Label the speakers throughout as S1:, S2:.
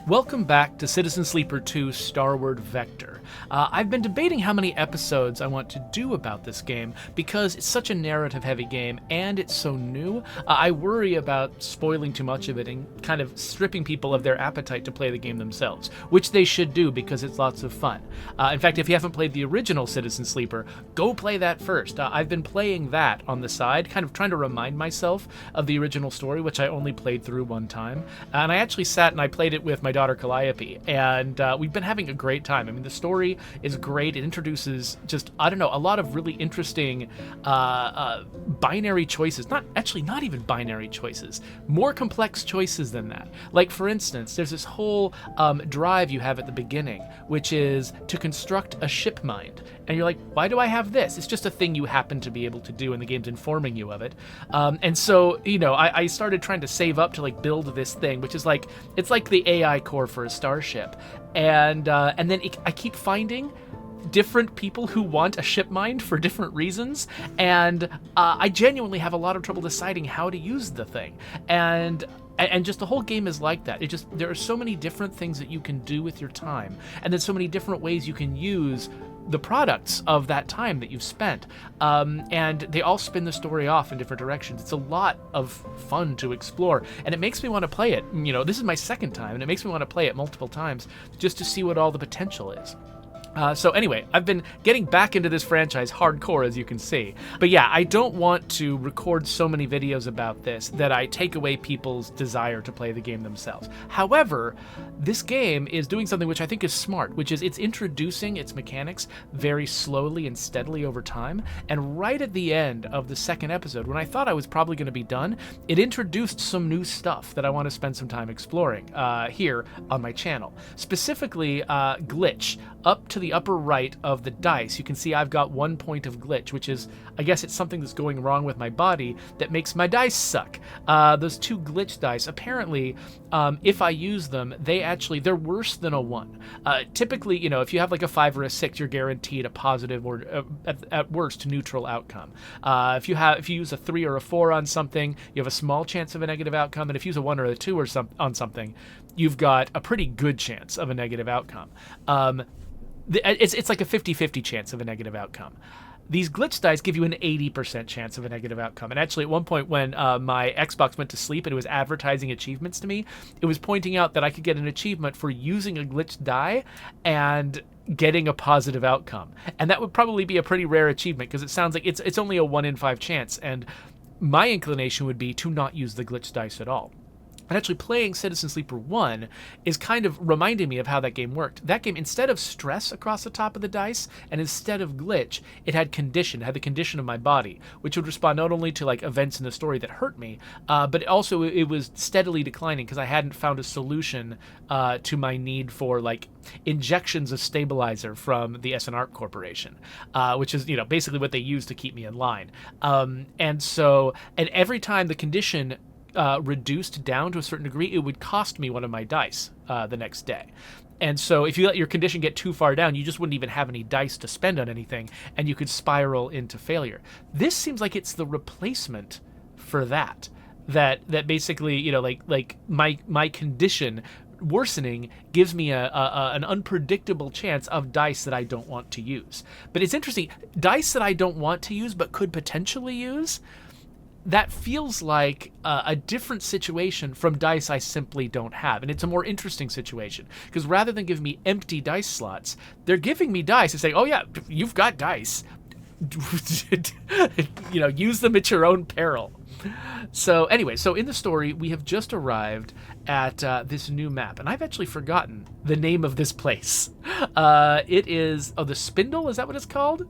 S1: Welcome back to Citizen Sleeper 2 Starward Vector. I've been debating how many episodes I want to do about this game because it's such a narrative-heavy game and it's so new. I worry about spoiling too much of it and kind of stripping people of their appetite to play the game themselves, which they should do because it's lots of fun. In fact, if you haven't played the original Citizen Sleeper, go play that first. I've been playing that on the side, kind of trying to remind myself of the original story, which I only played through one time. And I actually sat and I played it with my daughter Calliope, and we've been having a great time. I mean, the story is great. It introduces just, I don't know, a lot of really interesting binary choices. Not even binary choices, more complex choices than that. Like, for instance, there's this whole drive you have at the beginning, which is to construct a ship mind. And you're like, why do I have this? It's just a thing you happen to be able to do, and the game's informing you of it. And so, I started trying to save up to like build this thing, which is like, it's like the AI core for a starship. And then I keep finding different people who want a ship mind for different reasons, and I genuinely have a lot of trouble deciding how to use the thing. And just the whole game is like that. There are so many different things that you can do with your time, and then so many different ways you can use the products of that time that you've spent, and they all spin the story off in different directions. It's a lot of fun to explore, and it makes me want to play it. This is my second time, and it makes me want to play it multiple times just to see what all the potential is. So anyway, I've been getting back into this franchise hardcore, as you can see. But yeah, I don't want to record so many videos about this that I take away people's desire to play the game themselves. However, this game is doing something which I think is smart, which is it's introducing its mechanics very slowly and steadily over time. And right at the end of the second episode, when I thought I was probably going to be done, it introduced some new stuff that I want to spend some time exploring here on my channel. Specifically, glitch. Up to the upper right of the dice, you can see I've got 1 point of glitch, which is, I guess it's something that's going wrong with my body that makes my dice suck. Those two glitch dice, apparently, if I use them, they're worse than a 1. Typically, if you have like a 5 or a 6, you're guaranteed a positive or at worst neutral outcome. If you use a 3 or a 4 on something, you have a small chance of a negative outcome, and if you use a 1 or a 2 on something, you've got a pretty good chance of a negative outcome. It's like a 50-50 chance of a negative outcome. These glitch dice give you an 80% chance of a negative outcome. And actually, at one point when my Xbox went to sleep and it was advertising achievements to me, it was pointing out that I could get an achievement for using a glitched die and getting a positive outcome. And that would probably be a pretty rare achievement because it sounds like it's only a 1 in 5 chance. And my inclination would be to not use the glitch dice at all. And actually playing Citizen Sleeper 1 is kind of reminding me of how that game worked. That game, instead of stress across the top of the dice, and instead of glitch, it had the condition of my body, which would respond not only to like events in the story that hurt me, but also it was steadily declining because I hadn't found a solution to my need for like injections of stabilizer from the SNR Corporation, which is basically what they use to keep me in line. And every time the condition reduced down to a certain degree, it would cost me one of my dice the next day. And so if you let your condition get too far down, you just wouldn't even have any dice to spend on anything, and you could spiral into failure. This seems like it's the replacement for that basically, like my condition worsening gives me an unpredictable chance of dice that I don't want to use. But it's interesting, dice that I don't want to use but could potentially use, that feels like a different situation from dice I simply don't have. And it's a more interesting situation because rather than giving me empty dice slots, they're giving me dice and saying, oh yeah, you've got dice. Use them at your own peril. So anyway, in the story, we have just arrived at this new map, and I've actually forgotten the name of this place. It is, the Spindle, is that what it's called?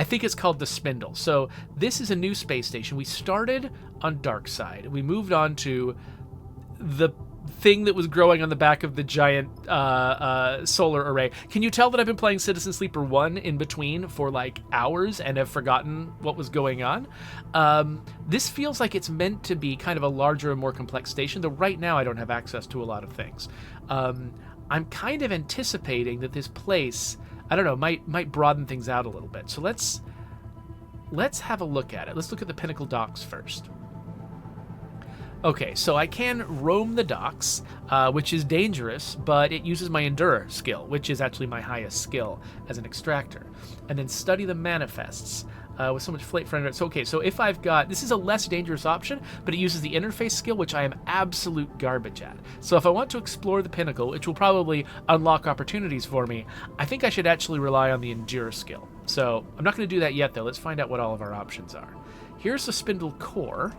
S1: I think it's called the Spindle. So this is a new space station. We started on Darkside. We moved on to the thing that was growing on the back of the giant solar array. Can you tell that I've been playing Citizen Sleeper 1 in between for like hours and have forgotten what was going on? This feels like it's meant to be kind of a larger and more complex station, though right now I don't have access to a lot of things. I'm kind of anticipating that this place, I don't know, might broaden things out a little bit. So let's have a look at it. Let's look at the Pinnacle Docks first. Okay, so I can roam the docks, which is dangerous, but it uses my Endure skill, which is actually my highest skill as an extractor. And then study the manifests. With so much flight friend. So, okay, so if I've got... This is a less dangerous option, but it uses the interface skill, which I am absolute garbage at. So if I want to explore the pinnacle, which will probably unlock opportunities for me, I think I should actually rely on the Endure skill. So I'm not going to do that yet, though. Let's find out what all of our options are. Here's the spindle core.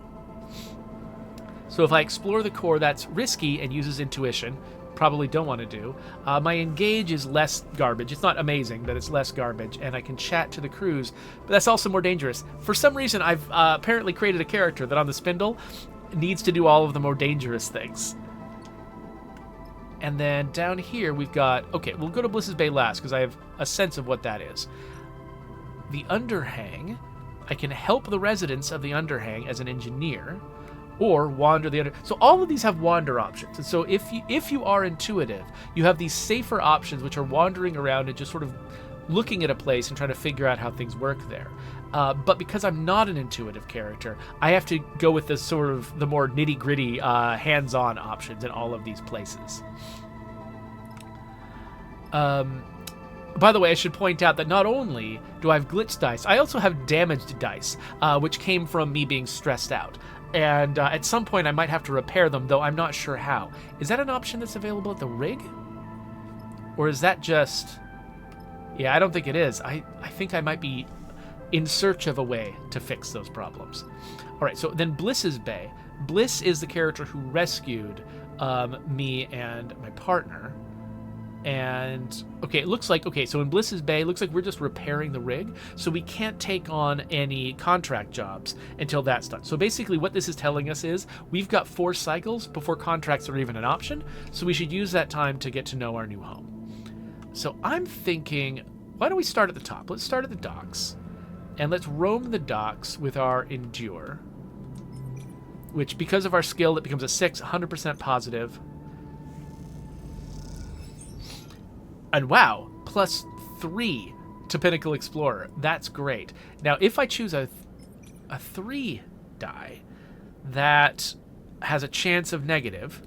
S1: So if I explore the core, that's risky and uses intuition. Probably don't want to do. My engage is less garbage. It's not amazing, but it's less garbage, and I can chat to the crews, but that's also more dangerous. For some reason, I've apparently created a character that on the spindle needs to do all of the more dangerous things. And then down here we've got... Okay, we'll go to Bliss's Bay last, because I have a sense of what that is. The Underhang. I can help the residents of the Underhang as an engineer, or wander the under. So all of these have wander options. And so if you are intuitive, you have these safer options, which are wandering around and just sort of looking at a place and trying to figure out how things work there. But because I'm not an intuitive character, I have to go with the sort of the more nitty-gritty, hands-on options in all of these places. By the way, I should point out that not only do I have glitch dice, I also have damaged dice, which came from me being stressed out. And at some point I might have to repair them, though I'm not sure how. Is that an option that's available at the rig? Or is that just... Yeah, I don't think it is. I think I might be in search of a way to fix those problems. All right, so then Bliss's Bay. Bliss is the character who rescued me and my partner. And, okay, it looks like, okay, so in Bliss's Bay, it looks like we're just repairing the rig, so we can't take on any contract jobs until that's done. So basically what this is telling us is we've got 4 cycles before contracts are even an option, so we should use that time to get to know our new home. So I'm thinking, why don't we start at the top? Let's start at the docks, and let's roam the docks with our Endure, which because of our skill, it becomes a 6, 100% positive. And wow, +3 to Pinnacle Explorer. That's great. Now, if I choose a 3 die, that has a chance of negative,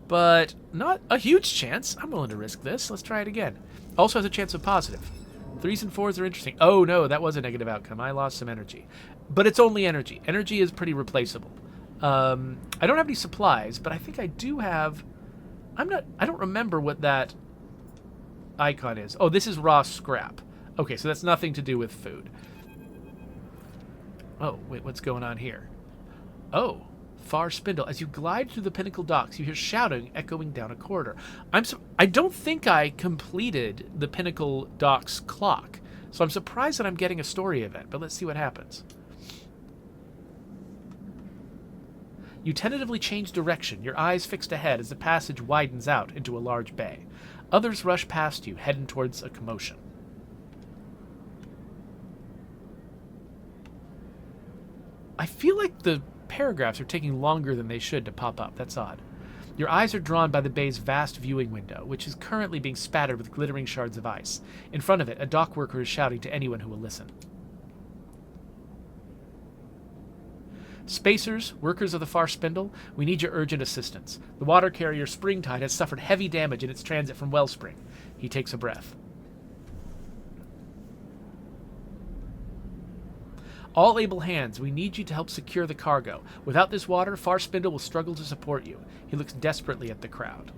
S1: but not a huge chance. I'm willing to risk this. Let's try it again. Also has a chance of positive. 3s and 4s are interesting. Oh no, that was a negative outcome. I lost some energy. But it's only energy. Energy is pretty replaceable. I don't have any supplies, but I think I do have... I don't remember what that icon is. Oh, this is raw scrap. Okay, so that's nothing to do with food. Oh, wait, what's going on here? Oh, far spindle. As you glide through the Pinnacle docks, you hear shouting echoing down a corridor. I don't think I completed the Pinnacle docks clock, so I'm surprised that I'm getting a story event, but let's see what happens. You tentatively change direction, your eyes fixed ahead as the passage widens out into a large bay. Others rush past you, heading towards a commotion. I feel like the paragraphs are taking longer than they should to pop up. That's odd. Your eyes are drawn by the bay's vast viewing window, which is currently being spattered with glittering shards of ice. In front of it, a dock worker is shouting to anyone who will listen. Spacers, workers of the far spindle, we need your urgent assistance. The water carrier Springtide has suffered heavy damage in its transit from Wellspring. He takes a breath. All able hands, we need you to help secure the cargo. Without this water, Far Spindle will struggle to support you. He looks desperately at the crowd.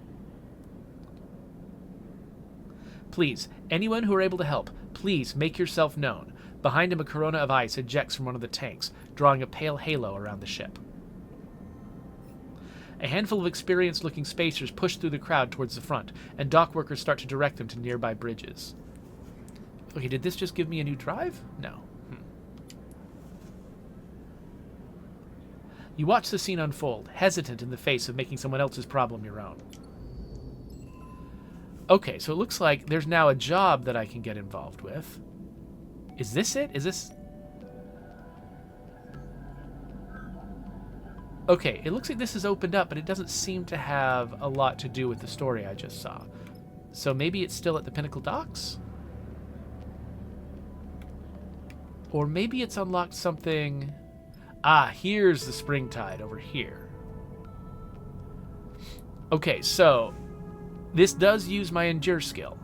S1: Please, anyone who are able to help, please make yourself known. Behind him, a corona of ice ejects from one of the tanks, drawing a pale halo around the ship. A handful of experienced-looking spacers push through the crowd towards the front, and dock workers start to direct them to nearby bridges. Okay, did this just give me a new drive? No. You watch the scene unfold, hesitant in the face of making someone else's problem your own. Okay, so it looks like there's now a job that I can get involved with. Is this it? Is this... Okay, it looks like this is opened up, but it doesn't seem to have a lot to do with the story I just saw. So maybe it's still at the Pinnacle Docks? Or maybe it's unlocked something... Ah, here's the Springtide over here. Okay, so this does use my endure skill.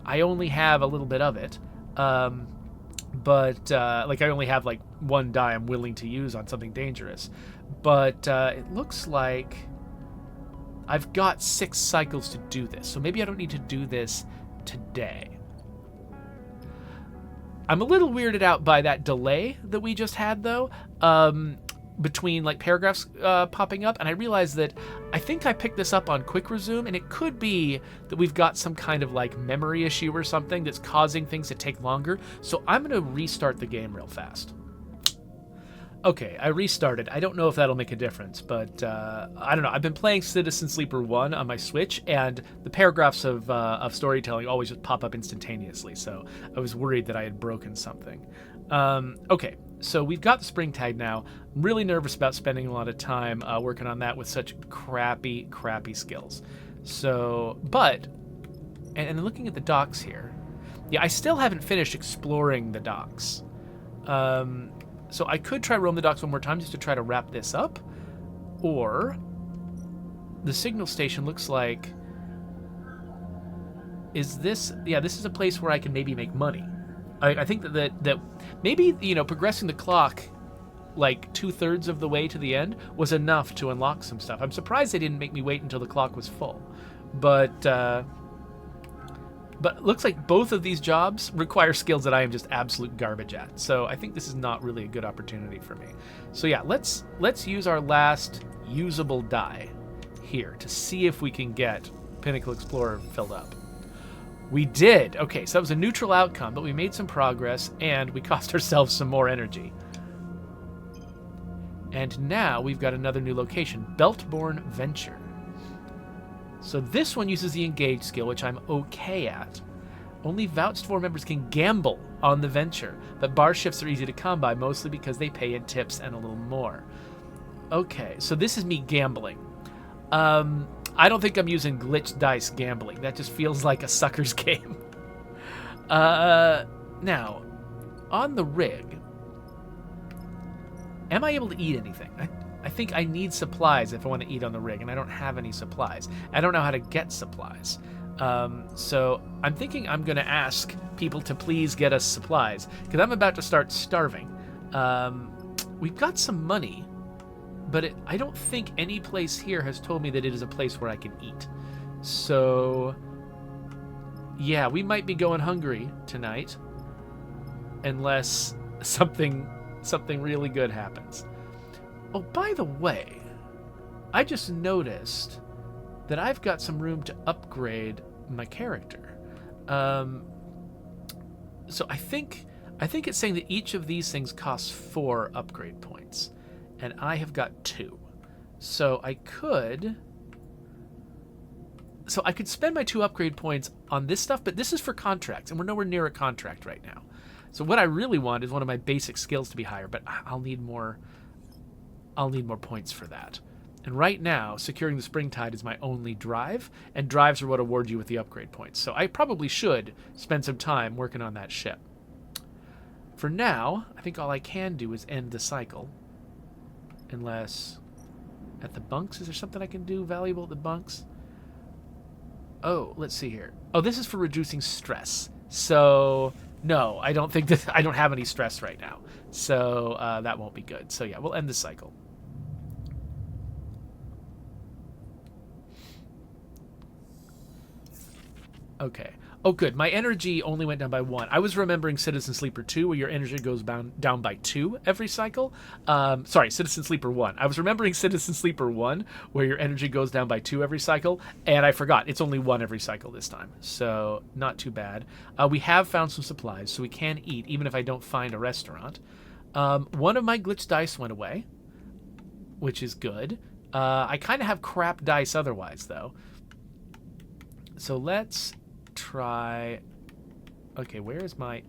S1: I only have a little bit of it, but like I only have like one die I'm willing to use on something dangerous. But it looks like I've got 6 cycles to do this, so maybe I don't need to do this today. I'm a little weirded out by that delay that we just had, though, between like paragraphs popping up, and I realized that I think I picked this up on quick resume, and it could be that we've got some kind of like memory issue or something that's causing things to take longer. So I'm going to restart the game real fast. Okay, I restarted. I don't know if that'll make a difference, but I don't know. I've been playing Citizen Sleeper 1 on my Switch, and the paragraphs of storytelling always just pop up instantaneously, so I was worried that I had broken something. Okay, so we've got the Springtide now. I'm really nervous about spending a lot of time working on that with such crappy skills. So, but, and looking at the docks here, yeah, I still haven't finished exploring the docks. So I could try roam the docks one more time just to try to wrap this up. Or the signal station looks like... Is this... Yeah, this is a place where I can maybe make money. I think that maybe, you know, progressing the clock like 2/3 of the way to the end was enough to unlock some stuff. I'm surprised they didn't make me wait until the clock was full. But it looks like both of these jobs require skills that I am just absolute garbage at. So I think this is not really a good opportunity for me. So yeah, let's use our last usable die here to see if we can get Pinnacle Explorer filled up. We did. Okay, so that was a neutral outcome, but we made some progress and we cost ourselves some more energy. And now we've got another new location, Beltborn Venture. So this one uses the engage skill, which I'm okay at. Only vouched for members can gamble on the venture, but bar shifts are easy to come by, mostly because they pay in tips and a little more. Okay, so this is me gambling. I don't think I'm using glitch dice gambling. That just feels like a sucker's game. Now, on the rig, am I able to eat anything? I think I need supplies if I want to eat on the rig, and I don't have any supplies. I don't know how to get supplies. So I'm thinking I'm going to ask people to please get us supplies, because I'm about to start starving. We've got some money, but I don't think any place here has told me that it is a place where I can eat. So, yeah, we might be going hungry tonight, unless something really good happens. Oh, by the way, I just noticed that I've got some room to upgrade my character. So I think it's saying that each of these things costs 4 upgrade points, and I have got 2. So I could spend my 2 upgrade points on this stuff, but this is for contracts, and we're nowhere near a contract right now. So what I really want is one of my basic skills to be higher, but I'll need more points for that. And right now, securing the Springtide is my only drive, and drives are what award you with the upgrade points. So I probably should spend some time working on that ship. For now, I think all I can do is end the cycle. Unless, at the bunks, is there something I can do valuable at the bunks? Oh, let's see here. Oh, this is for reducing stress. So, no, I don't think that I don't have any stress right now. So that won't be good. So yeah, we'll end the cycle. Okay. Oh, good. My energy only went down by 1. I was remembering Citizen Sleeper 2, where your energy goes down by 2 every cycle. Sorry, Citizen Sleeper 1. I was remembering Citizen Sleeper 1, where your energy goes down by 2 every cycle, and I forgot. It's only 1 every cycle this time, so not too bad. We have found some supplies, so we can eat, even if I don't find a restaurant. One of my glitch dice went away, which is good. I kind of have crap dice otherwise, though. So let's try... Okay, where is my...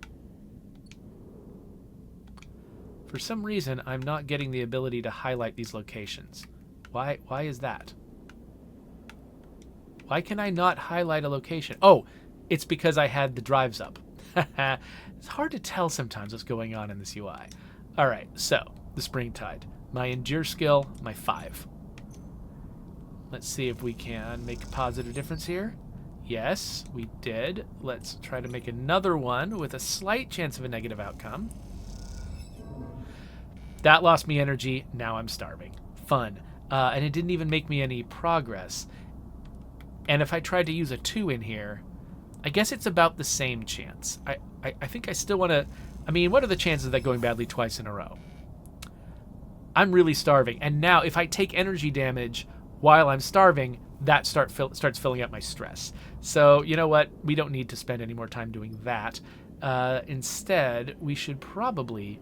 S1: For some reason, I'm not getting the ability to highlight these locations. Why is that? Why can I not highlight a location? Oh, it's because I had the drives up. It's hard to tell sometimes what's going on in this UI. Alright, so, the Springtide. My Endure skill, my 5. Let's see if we can make a positive difference here. Yes, we did. Let's try to make another one with a slight chance of a negative outcome. That lost me energy. Now I'm starving. Fun. And it didn't even make me any progress. And if I tried to use a 2 in here, I guess it's about the same chance. I think I still want to... I mean, what are the chances of that going badly twice in a row? I'm really starving. And now, if I take energy damage while I'm starving, that starts filling up my stress. So, you know what? We don't need to spend any more time doing that. Instead, we should probably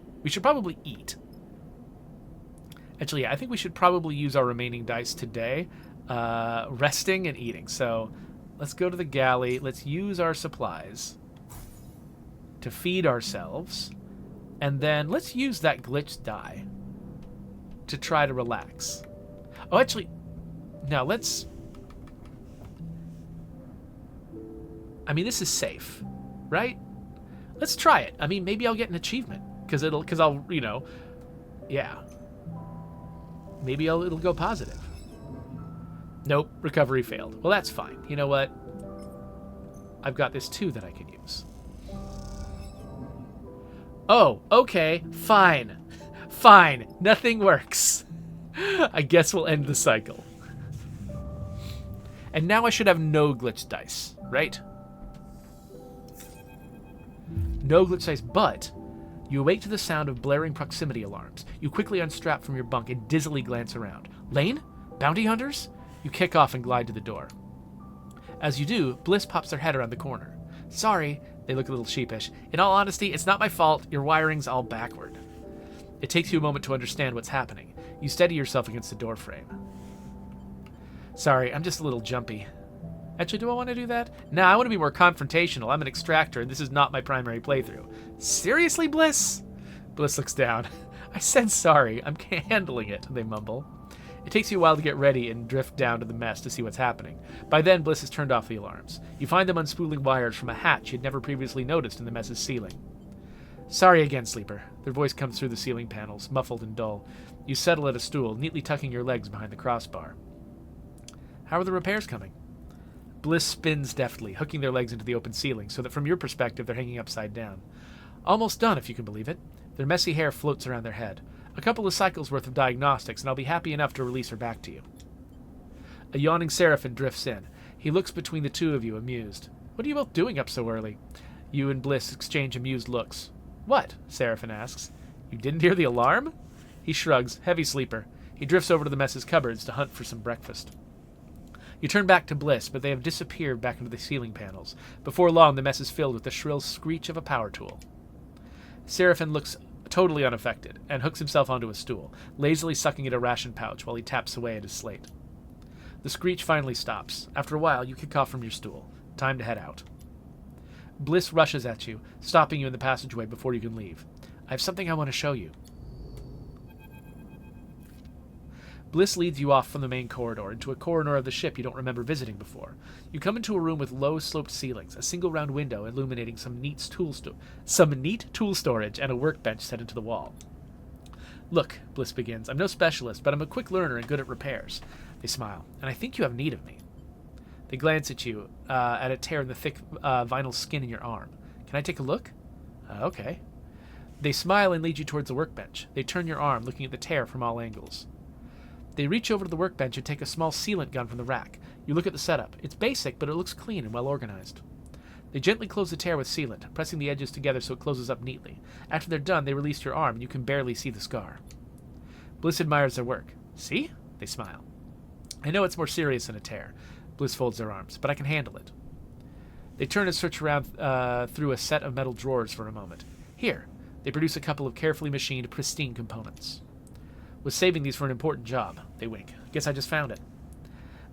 S1: eat. Actually, yeah, I think we should probably use our remaining dice today, resting and eating. So let's go to the galley. Let's use our supplies to feed ourselves. And then let's use that glitched die to try to relax. Oh, actually, no, let's... I mean, this is safe, right? Let's try it. I mean, maybe I'll get an achievement because I'll, you know, yeah. Maybe it'll go positive. Nope, recovery failed. Well, that's fine. You know what? I've got this 2 that I can use. Oh, okay, fine. Fine, nothing works. I guess we'll end the cycle. And now I should have no glitch dice, right? No glitch dice, but you awake to the sound of blaring proximity alarms. You quickly unstrap from your bunk and dizzily glance around. Lane? Bounty hunters? You kick off and glide to the door. As you do, Bliss pops their head around the corner. Sorry, they look a little sheepish. In all honesty, it's not my fault. Your wiring's all backward. It takes you a moment to understand what's happening. You steady yourself against the door frame. Sorry, I'm just a little jumpy. Actually, do I want to do that? Nah, I want to be more confrontational. I'm an extractor, and this is not my primary playthrough. Seriously, Bliss? Bliss looks down. I said sorry. I'm handling it, they mumble. It takes you a while to get ready and drift down to the mess to see what's happening. By then, Bliss has turned off the alarms. You find them unspooling wires from a hatch you'd never previously noticed in the mess's ceiling. Sorry again, Sleeper. Their voice comes through the ceiling panels, muffled and dull. You settle at a stool, neatly tucking your legs behind the crossbar. How are the repairs coming? Bliss spins deftly, hooking their legs into the open ceiling so that from your perspective they're hanging upside down. Almost done, if you can believe it. Their messy hair floats around their head. A couple of cycles worth of diagnostics, and I'll be happy enough to release her back to you. A yawning Seraphim drifts in. He looks between the two of you, amused. What are you both doing up so early? You and Bliss exchange amused looks. What? Seraphim asks. You didn't hear the alarm? He shrugs, heavy sleeper. He drifts over to the mess's cupboards to hunt for some breakfast. You turn back to Bliss, but they have disappeared back into the ceiling panels. Before long, the mess is filled with the shrill screech of a power tool. Seraphim looks totally unaffected and hooks himself onto a stool, lazily sucking at a ration pouch while he taps away at his slate. The screech finally stops. After a while, you kick off from your stool. Time to head out. Bliss rushes at you, stopping you in the passageway before you can leave. I have something I want to show you. Bliss leads you off from the main corridor into a corner of the ship you don't remember visiting before. You come into a room with low sloped ceilings, a single round window illuminating some neat tool storage, and a workbench set into the wall. Look, Bliss begins, I'm no specialist, but I'm a quick learner and good at repairs. They smile, and I think you have need of me. They glance at you, at a tear in the thick vinyl skin in your arm. Can I take a look? Okay. They smile and lead you towards the workbench. They turn your arm, looking at the tear from all angles. They reach over to the workbench and take a small sealant gun from the rack. You look at the setup. It's basic, but it looks clean and well organized. They gently close the tear with sealant, pressing the edges together so it closes up neatly. After they're done, they release your arm and you can barely see the scar. Bliss admires their work. See? They smile. I know it's more serious than a tear. Bliss folds their arms, but I can handle it. They turn and search around through a set of metal drawers for a moment. Here, they produce a couple of carefully machined, pristine components. Was saving these for an important job. They wink. Guess I just found it.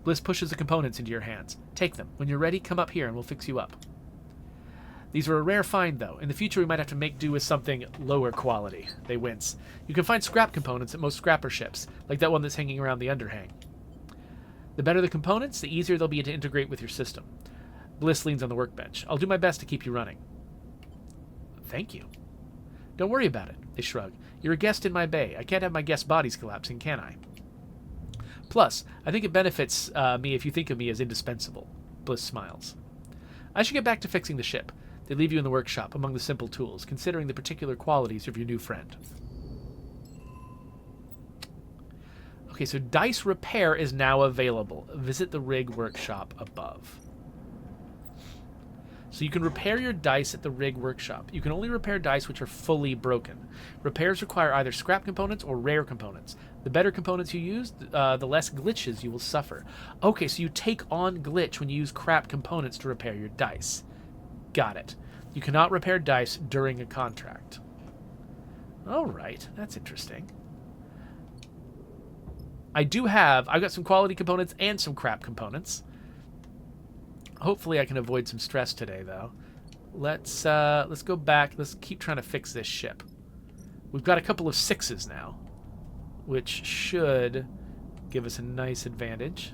S1: Bliss pushes the components into your hands. Take them. When you're ready, come up here and we'll fix you up. These are a rare find, though. In the future, we might have to make do with something lower quality. They wince. You can find scrap components at most scrapper ships, like that one that's hanging around the underhang. The better the components, the easier they'll be to integrate with your system. Bliss leans on the workbench. I'll do my best to keep you running. Thank you. Don't worry about it, they shrug. You're a guest in my bay. I can't have my guests' bodies collapsing, can I? Plus, I think it benefits me if you think of me as indispensable. Bliss smiles. I should get back to fixing the ship. They leave you in the workshop among the simple tools, considering the particular qualities of your new friend. Okay, so dice repair is now available. Visit the rig workshop above. So you can repair your dice at the rig workshop. You can only repair dice which are fully broken. Repairs require either scrap components or rare components. The better components you use, the less glitches you will suffer. Okay, so you take on glitch when you use crap components to repair your dice. Got it. You cannot repair dice during a contract. All right, that's interesting. I've got some quality components and some crap components. Hopefully I can avoid some stress today, though. Let's go back. Let's keep trying to fix this ship. We've got a couple of 6s now, which should give us a nice advantage.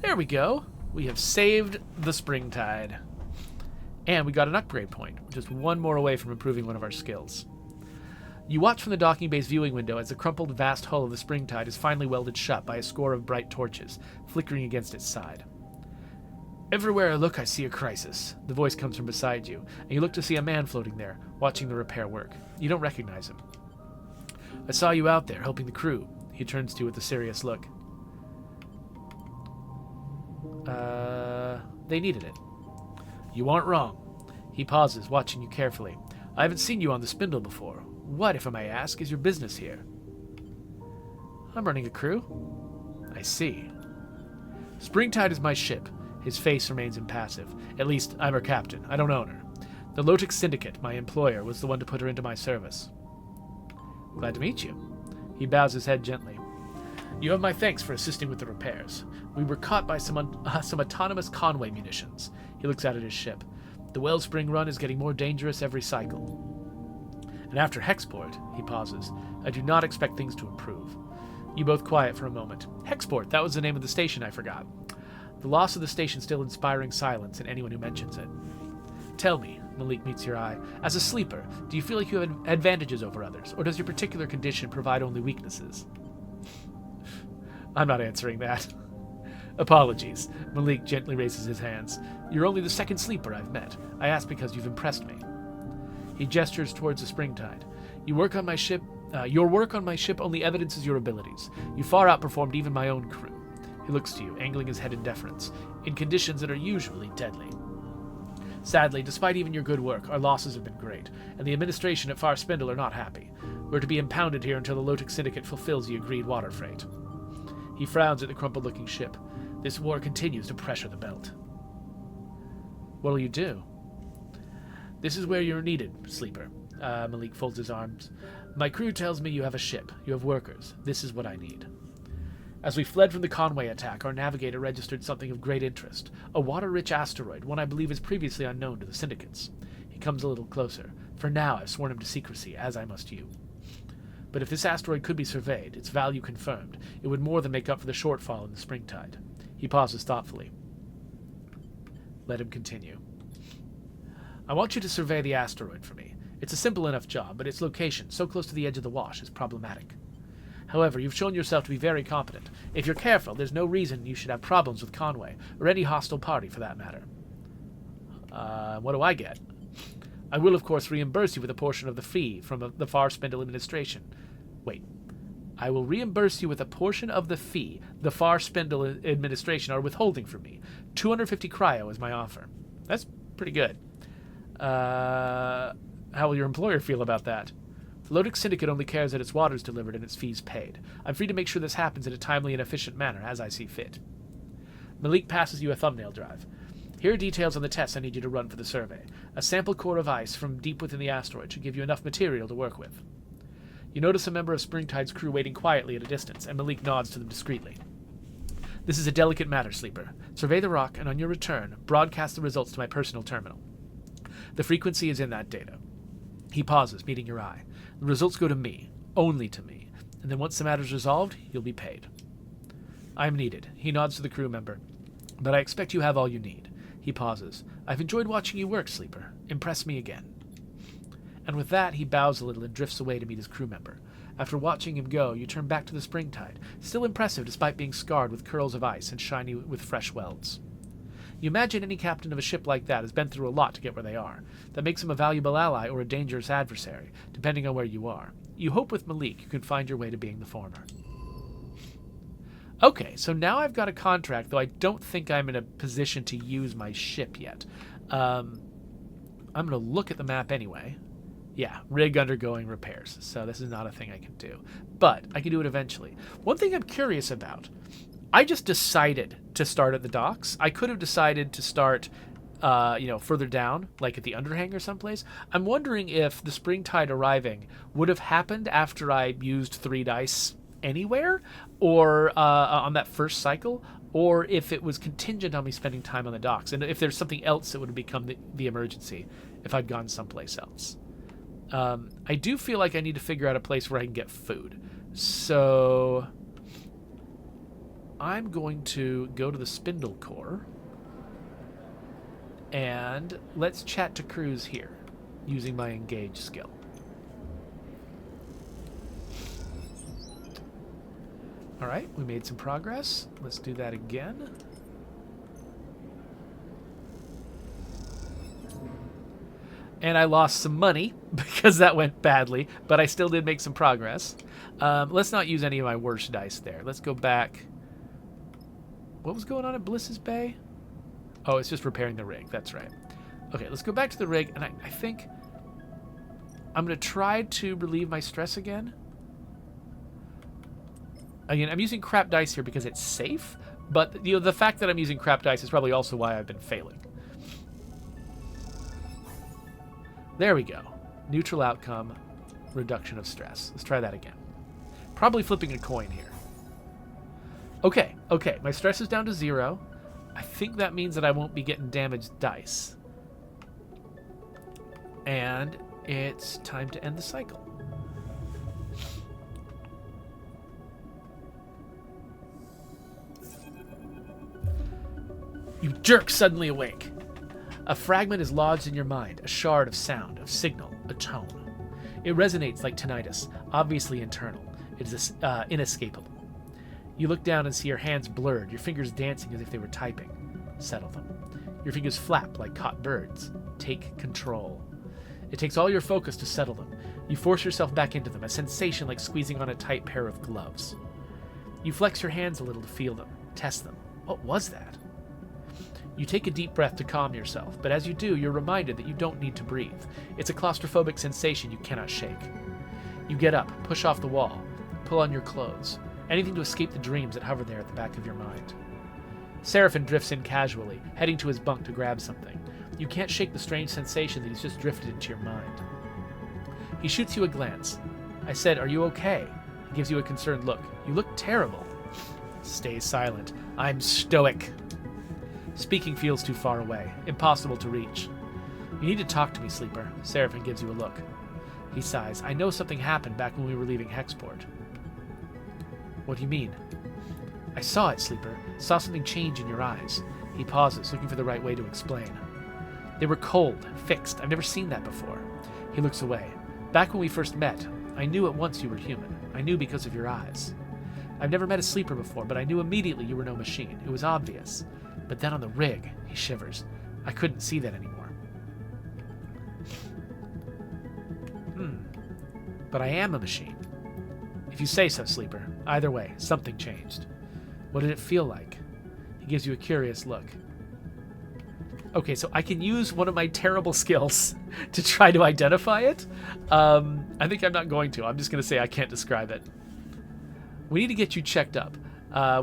S1: There we go. We have saved the Springtide. And we got an upgrade point, just one more away from improving one of our skills. You watch from the docking bay's viewing window as the crumpled vast hull of the Springtide is finally welded shut by a score of bright torches, flickering against its side. Everywhere I look, I see a crisis. The voice comes from beside you, and you look to see a man floating there, watching the repair work. You don't recognize him. I saw you out there, helping the crew. He turns to you with a serious look. They needed it. You aren't wrong. He pauses, watching you carefully. I haven't seen you on the spindle before. What, if I may ask, is your business here? I'm running a crew. I see. Springtide is my ship. His face remains impassive. At least, I'm her captain. I don't own her. The Lotic Syndicate, my employer, was the one to put her into my service. Glad to meet you. He bows his head gently. You have my thanks for assisting with the repairs. We were caught by some autonomous Conway munitions. He looks out at his ship. The Wellspring run is getting more dangerous every cycle. And after Hexport, he pauses, I do not expect things to improve. You both quiet for a moment. Hexport, that was the name of the station I forgot. The loss of the station still inspiring silence in anyone who mentions it. Tell me, Malik meets your eye, as a sleeper, do you feel like you have advantages over others, or does your particular condition provide only weaknesses? I'm not answering that. Apologies. Malik gently raises his hands. You're only the second sleeper I've met. I ask because you've impressed me. He gestures towards the Springtide. Your work on my ship only evidences your abilities. You far outperformed even my own crew. He looks to you, angling his head in deference, in conditions that are usually deadly. Sadly, despite even your good work, our losses have been great, and the administration at Far Spindle are not happy. We're to be impounded here until the Lotic Syndicate fulfills the agreed water freight. He frowns at the crumpled-looking ship. This war continues to pressure the belt. What'll you do? This is where you're needed, Sleeper. Malik folds his arms. My crew tells me you have a ship. You have workers. This is what I need. As we fled from the Conway attack, our navigator registered something of great interest. A water-rich asteroid, one I believe is previously unknown to the syndicates. He comes a little closer. For now, I've sworn him to secrecy, as I must you. But if this asteroid could be surveyed, its value confirmed, it would more than make up for the shortfall in the Springtide. He pauses thoughtfully. Let him continue. I want you to survey the asteroid for me. It's a simple enough job, but its location, so close to the edge of the wash, is problematic. However, you've shown yourself to be very competent. If you're careful, there's no reason you should have problems with Conway, or any hostile party for that matter. What do I get? I will, of course, reimburse you with a portion of the fee from the Far Spindle administration. Wait. I will reimburse you with a portion of the fee the Far Spindle administration are withholding from me. 250 cryo is my offer. That's pretty good. How will your employer feel about that? The Lotic Syndicate only cares that its water is delivered and its fees paid. I'm free to make sure this happens in a timely and efficient manner, as I see fit. Malik passes you a thumbnail drive. Here are details on the tests I need you to run for the survey. A sample core of ice from deep within the asteroid should give you enough material to work with. You notice a member of Springtide's crew waiting quietly at a distance, and Malik nods to them discreetly. This is a delicate matter, Sleeper. Survey the rock, and on your return, broadcast the results to my personal terminal. The frequency is in that data. He pauses, meeting your eye. The results go to me, only to me, and then once the matter's resolved, you'll be paid. I'm needed. He nods to the crew member. But I expect you have all you need. He pauses. I've enjoyed watching you work, Sleeper. Impress me again. And with that, he bows a little and drifts away to meet his crew member. After watching him go, you turn back to the Springtide, still impressive despite being scarred with curls of ice and shiny with fresh welds. You imagine any captain of a ship like that has been through a lot to get where they are. That makes him a valuable ally or a dangerous adversary, depending on where you are. You hope with Malik you can find your way to being the former. Okay, so now I've got a contract, though I don't think I'm in a position to use my ship yet. I'm going to look at the map anyway. Yeah, rig undergoing repairs, so this is not a thing I can do. But I can do it eventually. One thing I'm curious about, I just decided to start at the docks. I could have decided to start, further down, like at the underhang or someplace. I'm wondering if the Springtide arriving would have happened after I used 3 dice anywhere, or on that first cycle, or if it was contingent on me spending time on the docks, and if there's something else that would have become the emergency if I'd gone someplace else. I do feel like I need to figure out a place where I can get food. So I'm going to go to the Spindle Core, and let's chat to crews here, using my engage skill. Alright, we made some progress. Let's do that again. And I lost some money because that went badly, but I still did make some progress. Let's not use any of my worst dice there. Let's go back. What was going on at Bliss's Bay? Oh, it's just repairing the rig. That's right. Okay, let's go back to the rig, and I think I'm going to try to relieve my stress again. Again, I'm using crap dice here because it's safe, but the fact that I'm using crap dice is probably also why I've been failing. There we go. Neutral outcome, reduction of stress. Let's try that again. Probably flipping a coin here. Okay, my stress is down to 0. I think that means that I won't be getting damaged dice. And it's time to end the cycle. You jerk suddenly awake. A fragment is lodged in your mind, a shard of sound, of signal, a tone. It resonates like tinnitus, obviously internal. It is inescapable. You look down and see your hands blurred, your fingers dancing as if they were typing. Settle them. Your fingers flap like caught birds. Take control. It takes all your focus to settle them. You force yourself back into them, a sensation like squeezing on a tight pair of gloves. You flex your hands a little to feel them, test them. What was that? You take a deep breath to calm yourself, but as you do, you're reminded that you don't need to breathe. It's a claustrophobic sensation you cannot shake. You get up, push off the wall, pull on your clothes, anything to escape the dreams that hover there at the back of your mind. Seraphin drifts in casually, heading to his bunk to grab something. You can't shake the strange sensation that he's just drifted into your mind. He shoots you a glance. I said, "Are you okay?" He gives you a concerned look. You look terrible. Stay silent. I'm stoic. Speaking feels too far away, impossible to reach. You need to talk to me, Sleeper. Seraphin gives you a look. He sighs. I know something happened back when we were leaving Hexport. What do you mean? I saw it, Sleeper. Saw something change in your eyes. He pauses, looking for the right way to explain. They were cold, fixed. I've never seen that before. He looks away. Back when we first met, I knew at once you were human. I knew because of your eyes. I've never met a sleeper before, but I knew immediately you were no machine. It was obvious. But then on the rig, he shivers. I couldn't see that anymore. But I am a machine. If you say so, Sleeper. Either way, something changed. What did it feel like? He gives you a curious look. Okay, so I can use one of my terrible skills to try to identify it. I think I'm not going to. I'm just going to say I can't describe it. We need to get you checked up.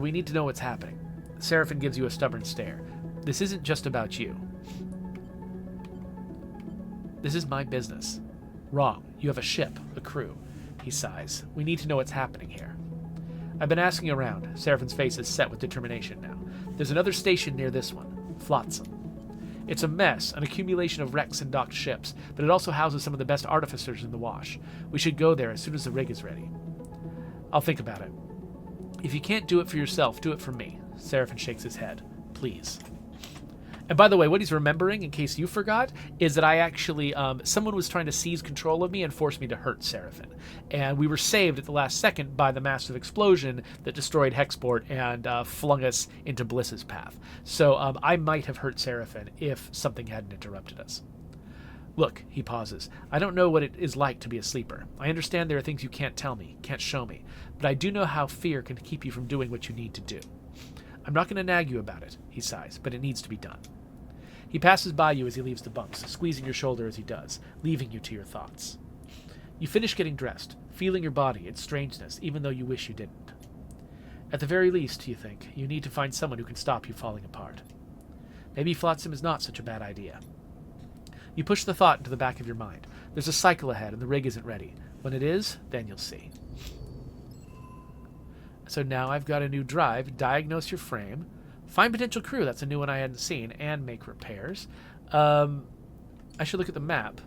S1: We need to know what's happening. Seraphin gives you a stubborn stare. This isn't just about you. This is my business. Wrong. You have a ship, a crew. He sighs. We need to know what's happening here. I've been asking around. Seraphin's face is set with determination now. There's another station near this one. Flotsam. It's a mess, an accumulation of wrecks and docked ships, but it also houses some of the best artificers in the Wash. We should go there as soon as the rig is ready. I'll think about it. If you can't do it for yourself, do it for me. Seraphin shakes his head. Please. And by the way, what he's remembering, in case you forgot, is that I actually, someone was trying to seize control of me and force me to hurt Seraphin. And we were saved at the last second by the massive explosion that destroyed Hexport and flung us into Bliss's path. So I might have hurt Seraphin if something hadn't interrupted us. Look, he pauses. I don't know what it is like to be a sleeper. I understand there are things you can't tell me, can't show me, but I do know how fear can keep you from doing what you need to do. I'm not going to nag you about it, he sighs, but it needs to be done. He passes by you as he leaves the bunks, squeezing your shoulder as he does, leaving you to your thoughts. You finish getting dressed, feeling your body, its strangeness, even though you wish you didn't. At the very least, you think, you need to find someone who can stop you falling apart. Maybe Flotsam is not such a bad idea. You push the thought into the back of your mind. There's a cycle ahead, and the rig isn't ready. When it is, then you'll see. So now I've got a new drive, diagnose your frame, find potential crew, that's a new one I hadn't seen, and make repairs. I should look at the map.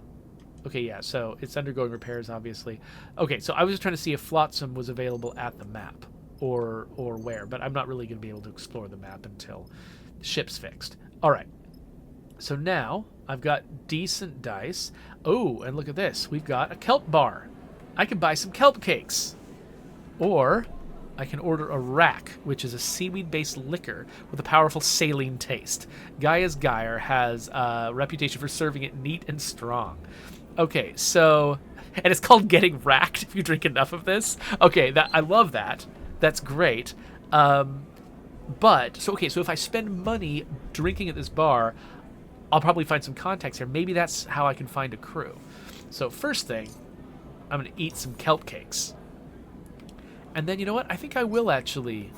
S1: Okay, yeah, so it's undergoing repairs, obviously. Okay, so I was just trying to see if Flotsam was available at the map, or where, but I'm not really going to be able to explore the map until the ship's fixed. All right, so now I've got decent dice. Oh, and look at this. We've got a kelp bar. I can buy some kelp cakes. Or I can order a rack, which is a seaweed-based liquor with a powerful saline taste. Gaia's Gyre has a reputation for serving it neat and strong. Okay, so... And it's called getting racked if you drink enough of this. Okay, I love that. That's great. So if I spend money drinking at this bar, I'll probably find some contacts here. Maybe that's how I can find a crew. So first thing, I'm going to eat some kelp cakes. And then, you know what? I think I will actually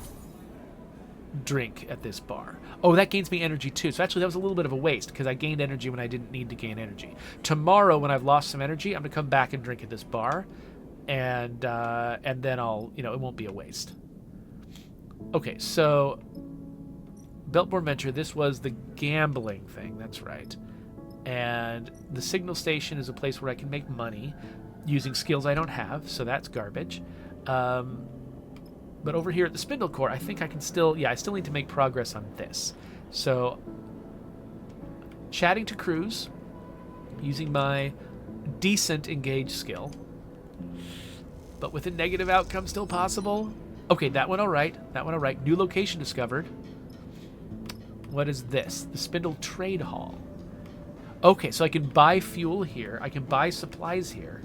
S1: drink at this bar. Oh, that gains me energy too. So actually that was a little bit of a waste because I gained energy when I didn't need to gain energy. Tomorrow when I've lost some energy, I'm going to come back and drink at this bar. And then I'll, it won't be a waste. Okay, so... Beltborn Venture, this was the gambling thing, that's right. And the signal station is a place where I can make money using skills I don't have, so that's garbage. But over here at the Spindle Core, I think I can still, I still need to make progress on this. So, chatting to crews, using my decent engage skill, but with a negative outcome still possible. Okay, that went all right, New location discovered. What is this? The Spindle Trade Hall. Okay, so I can buy fuel here. I can buy supplies here.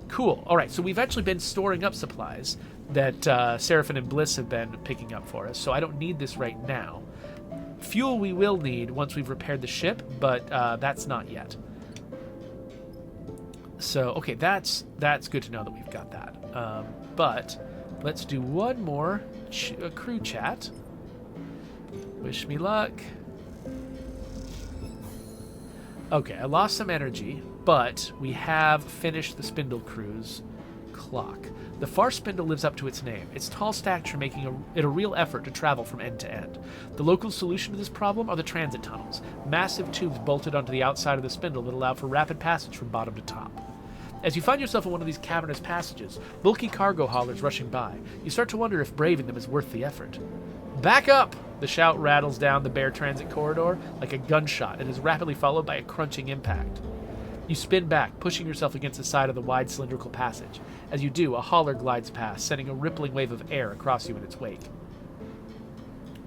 S1: Cool. All right, so we've actually been storing up supplies that Seraphin and Bliss have been picking up for us, so I don't need this right now. Fuel we will need once we've repaired the ship, but that's not yet. So, okay, that's good to know that we've got that. But let's do one more crew chat. Wish me luck. Okay, I lost some energy, but we have finished the Spindle Crew's clock. The Far Spindle lives up to its name, its tall stature making it a real effort to travel from end to end. The local solution to this problem are the transit tunnels, massive tubes bolted onto the outside of the spindle that allow for rapid passage from bottom to top. As you find yourself in one of these cavernous passages, bulky cargo haulers rushing by, you start to wonder if braving them is worth the effort. Back up! The shout rattles down the bare transit corridor like a gunshot and is rapidly followed by a crunching impact. You spin back, pushing yourself against the side of the wide cylindrical passage. As you do, a hauler glides past, sending a rippling wave of air across you in its wake.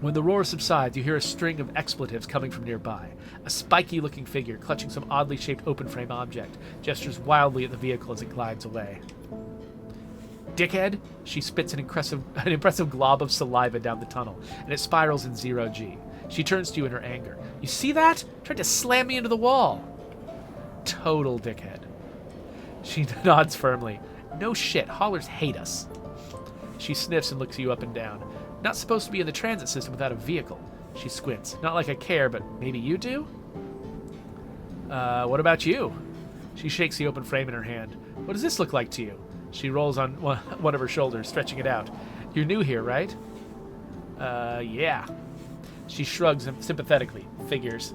S1: When the roar subsides, you hear a string of expletives coming from nearby. A spiky-looking figure, clutching some oddly shaped open-frame object, gestures wildly at the vehicle as it glides away. Dickhead! She spits an impressive glob of saliva down the tunnel, and it spirals in 0G. She turns to you in her anger. You see that? Tried to slam me into the wall! Total dickhead. She nods firmly. No shit, haulers hate us. She sniffs and looks you up and down. Not supposed to be in the transit system without a vehicle. She squints. Not like I care, but maybe you do? What about you? She shakes the open frame in her hand. What does this look like to you? She rolls on one of her shoulders, stretching it out. You're new here, right? Yeah. She shrugs sympathetically. Figures.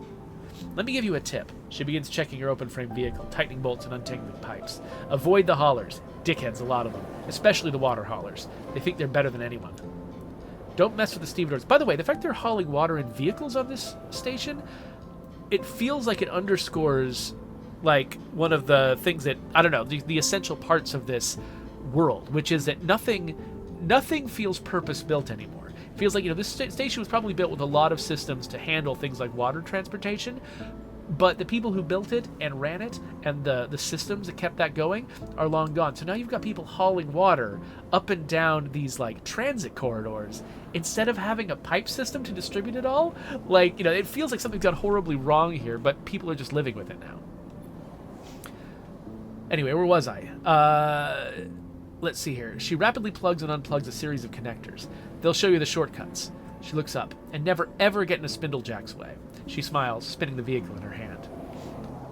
S1: Let me give you a tip. She begins checking your open-frame vehicle, tightening bolts and untangling pipes. Avoid the haulers. Dickheads, a lot of them. Especially the water haulers. They think they're better than anyone. Don't mess with the stevedores. By the way, the fact they're hauling water in vehicles on this station, it feels like it underscores like one of the things that, I don't know, the essential parts of this world, which is that nothing feels purpose built anymore. It feels like, this station was probably built with a lot of systems to handle things like water transportation, but the people who built it and ran it and the systems that kept that going are long gone. So now you've got people hauling water up and down these like transit corridors instead of having a pipe system to distribute it all. Like, it feels like something's gone horribly wrong here, but people are just living with it now. Anyway, where was I? Let's see here. She rapidly plugs and unplugs a series of connectors. They'll show you the shortcuts. She looks up and never ever get in a Spindlejack's way. She smiles, spinning the vehicle in her hand.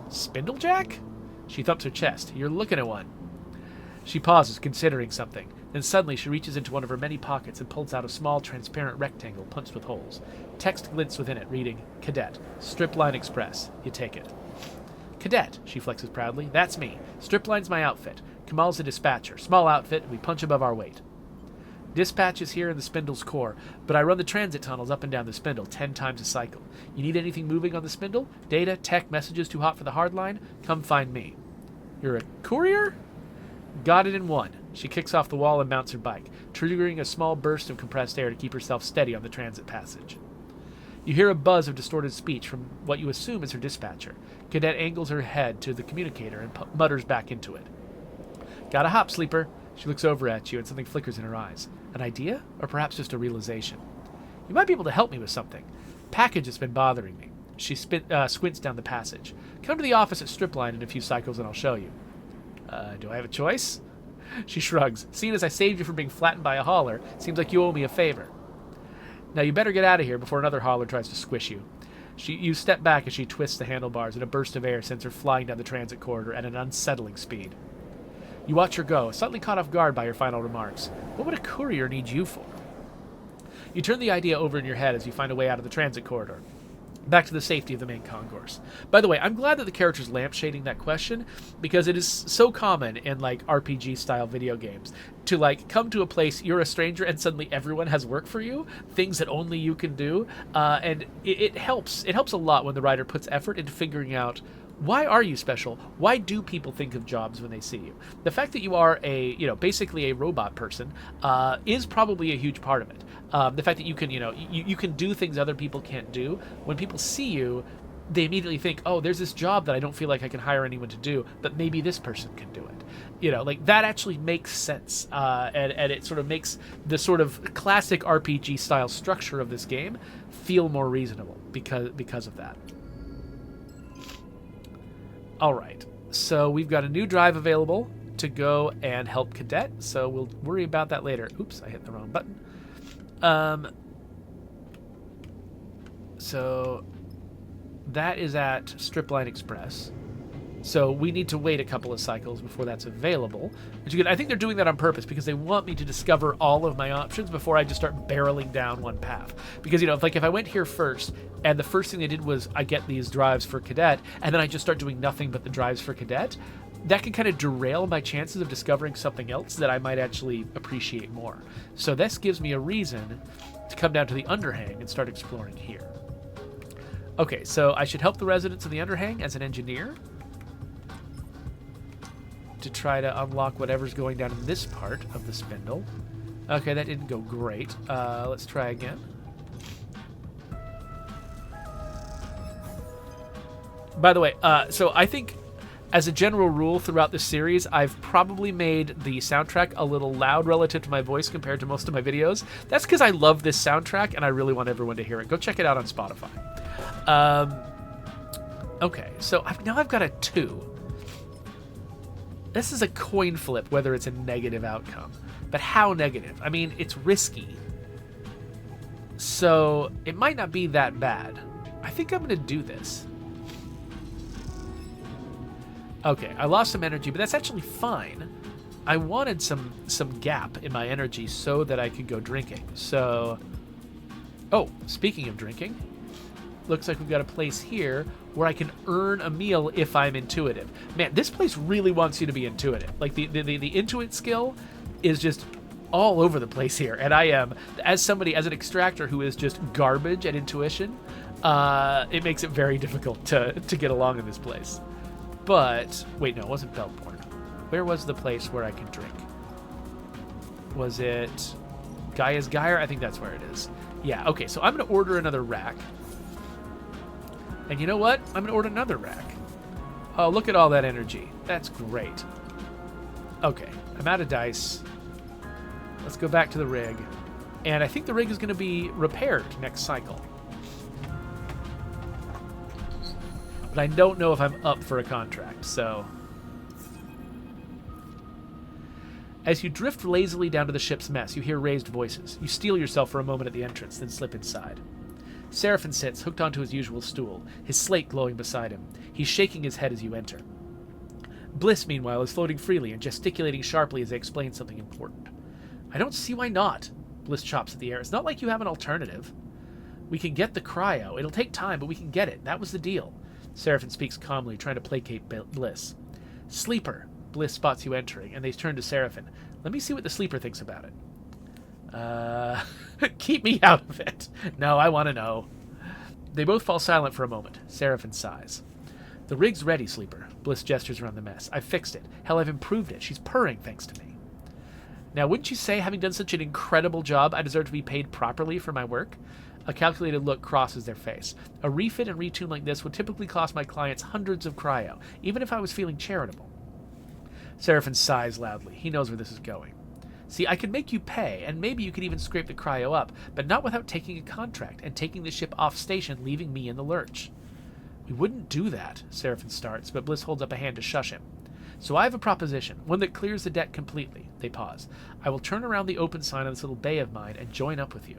S1: Spindlejack? She thumps her chest. You're looking at one. She pauses, considering something. Then suddenly she reaches into one of her many pockets and pulls out a small, transparent rectangle punched with holes. Text glints within it, reading, Cadet, Stripline Express. You take it. Cadet, she flexes proudly. That's me. Stripline's my outfit. Kamal's the dispatcher. Small outfit, and we punch above our weight. Dispatch is here in the Spindle's core, but I run the transit tunnels up and down the Spindle 10 times a cycle. You need anything moving on the Spindle? Data, tech, messages too hot for the hardline? Come find me. You're a courier? Got it in one. She kicks off the wall and mounts her bike, triggering a small burst of compressed air to keep herself steady on the transit passage. You hear a buzz of distorted speech from what you assume is her dispatcher. Cadet angles her head to the communicator and mutters back into it. Gotta hop, sleeper. She looks over at you and something flickers in her eyes. An idea? Or perhaps just a realization? You might be able to help me with something. Package that's been bothering me. She squints down the passage. Come to the office at Stripline in a few cycles and I'll show you. Do I have a choice? She shrugs. Seeing as I saved you from being flattened by a hauler, seems like you owe me a favor. Now you better get out of here before another hauler tries to squish you. You step back as she twists the handlebars and a burst of air sends her flying down the transit corridor at an unsettling speed. You watch her go, slightly caught off guard by her final remarks. What would a courier need you for? You turn the idea over in your head as you find a way out of the transit corridor. Back to the safety of the main concourse. By the way, I'm glad that the character's lampshading that question, because it is so common in like RPG-style video games to like come to a place, you're a stranger, and suddenly everyone has work for you, things that only you can do, and it helps. It helps a lot when the writer puts effort into figuring out, why are you special? Why do people think of jobs when they see you? The fact that you are basically a robot person is probably a huge part of it. The fact that you can, you can do things other people can't do. When people see you, they immediately think, oh, there's this job that I don't feel like I can hire anyone to do, but maybe this person can do it. Like that actually makes sense. And it sort of makes the sort of classic RPG style structure of this game feel more reasonable because of that. All right, so we've got a new drive available to go and help Cadet, so we'll worry about that later. Oops, I hit the wrong button. So that is at Stripline Express. So we need to wait a couple of cycles before that's available, which is good. I think they're doing that on purpose because they want me to discover all of my options before I just start barreling down one path. Because, if I went here first and the first thing they did was I get these drives for Cadet and then I just start doing nothing but the drives for Cadet, that can kind of derail my chances of discovering something else that I might actually appreciate more. So this gives me a reason to come down to the underhang and start exploring here. Okay, so I should help the residents of the underhang as an engineer to try to unlock whatever's going down in this part of the spindle. Okay, that didn't go great. Let's try again. By the way, so I think as a general rule throughout this series, I've probably made the soundtrack a little loud relative to my voice compared to most of my videos. That's because I love this soundtrack and I really want everyone to hear it. Go check it out on Spotify. Okay, so now I've got a 2. This is a coin flip whether it's a negative outcome. But how negative? I mean, it's risky. So it might not be that bad. I think I'm going to do this. Okay, I lost some energy, but that's actually fine. I wanted some gap in my energy so that I could go drinking. So, oh, speaking of drinking, looks like we've got a place here where I can earn a meal if I'm intuitive. Man, this place really wants you to be intuitive. Like the intuit skill is just all over the place here. And I am, as an extractor who is just garbage at intuition, It makes it very difficult to get along in this place. But, wait, no, it wasn't Beltborn. Where was the place where I can drink? Was it Gaia's Gyre? I think that's where it is. Yeah, okay, so I'm going to order another rack. And you know what? I'm going to order another rack. Oh, look at all that energy. That's great. Okay, I'm out of dice. Let's go back to the rig. And I think the rig is going to be repaired next cycle. But I don't know if I'm up for a contract, so... As you drift lazily down to the ship's mess, you hear raised voices. You steel yourself for a moment at the entrance, then slip inside. Seraphin sits, hooked onto his usual stool, his slate glowing beside him. He's shaking his head as you enter. Bliss, meanwhile, is floating freely and gesticulating sharply as they explain something important. I don't see why not, Bliss chops at the air. It's not like you have an alternative. We can get the cryo. It'll take time, but we can get it. That was the deal. Seraphin speaks calmly, trying to placate Bliss. Sleeper. Bliss spots you entering, and they turn to Seraphin. Let me see what the sleeper thinks about it. Keep me out of it. No, I want to know. They both fall silent for a moment. Seraphin sighs. The rig's ready, Sleeper. Bliss gestures around the mess. I've fixed it. Hell, I've improved it. She's purring thanks to me. Now, wouldn't you say, having done such an incredible job, I deserve to be paid properly for my work? A calculated look crosses their face. A refit and retune like this would typically cost my clients hundreds of cryo, even if I was feeling charitable. Seraphin sighs loudly. He knows where this is going. See, I could make you pay, and maybe you could even scrape the cryo up, but not without taking a contract and taking the ship off station, leaving me in the lurch. We wouldn't do that, Seraphin starts, but Bliss holds up a hand to shush him. So I have a proposition, one that clears the debt completely. They pause. I will turn around the open sign on this little bay of mine and join up with you.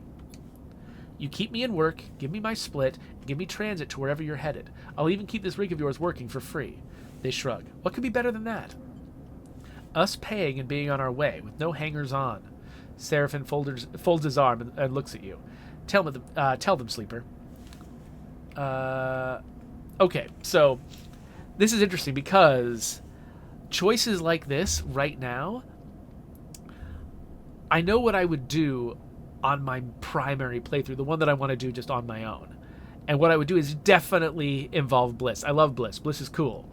S1: You keep me in work, give me my split, and give me transit to wherever you're headed. I'll even keep this rig of yours working for free. They shrug. What could be better than that? Us paying and being on our way, with no hangers-on. Seraphin folds his arm and looks at you. Tell them, Sleeper. Okay, so this is interesting because choices like this right now, I know what I would do on my primary playthrough, the one that I want to do just on my own. And what I would do is definitely involve Bliss. I love Bliss. Bliss is cool.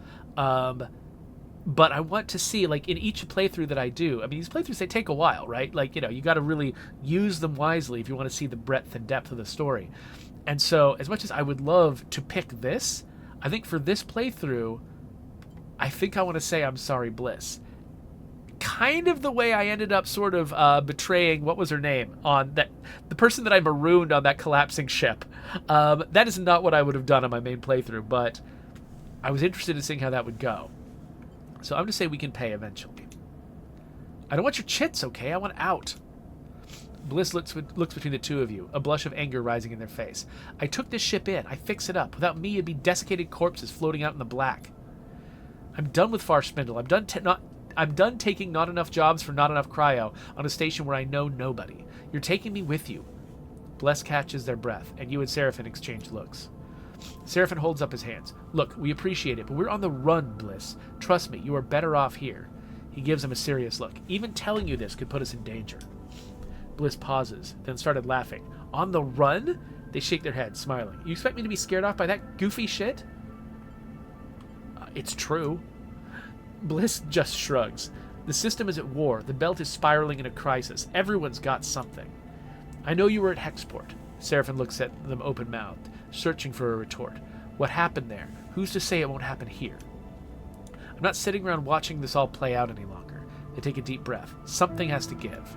S1: But I want to see, like, in each playthrough that I do, I mean, these playthroughs, they take a while, right? Like, you know, you got to really use them wisely if you want to see the breadth and depth of the story. And so, as much as I would love to pick this, I think for this playthrough, I think I want to say I'm sorry, Bliss. Kind of the way I ended up sort of betraying, what was her name, on that, the person that I marooned on that collapsing ship. That is not what I would have done on my main playthrough, but I was interested in seeing how that would go. So I'm going to say we can pay eventually. I don't want your chits, okay? I want out. Bliss looks between the two of you, a blush of anger rising in their face. I took this ship in. I fix it up. Without me, it'd be desiccated corpses floating out in the black. I'm done with Far Spindle. I'm done taking not enough jobs for not enough cryo on a station where I know nobody. You're taking me with you. Bliss catches their breath, and you and Seraphin exchange looks. Seraphin holds up his hands. Look, we appreciate it, but we're on the run, Bliss. Trust me, you are better off here. He gives him a serious look. Even telling you this could put us in danger. Bliss pauses, then started laughing. On the run? They shake their heads, smiling. You expect me to be scared off by that goofy shit? It's true. Bliss just shrugs. The system is at war. The belt is spiraling in a crisis. Everyone's got something. I know you were at Hexport. Seraphin looks at them open-mouthed, searching for a retort. What happened there? Who's to say it won't happen here? I'm not sitting around watching this all play out any longer. They take a deep breath. Something has to give.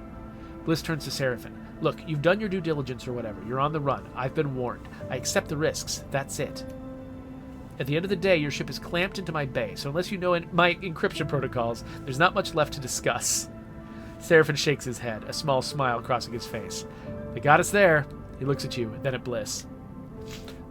S1: Bliss turns to Seraphin. Look, you've done your due diligence or whatever. You're on the run. I've been warned. I accept the risks. That's it. At the end of the day, your ship is clamped into my bay, so unless you know my encryption protocols, there's not much left to discuss. Seraphin shakes his head, a small smile crossing his face. They got us there. He looks at you, then at Bliss.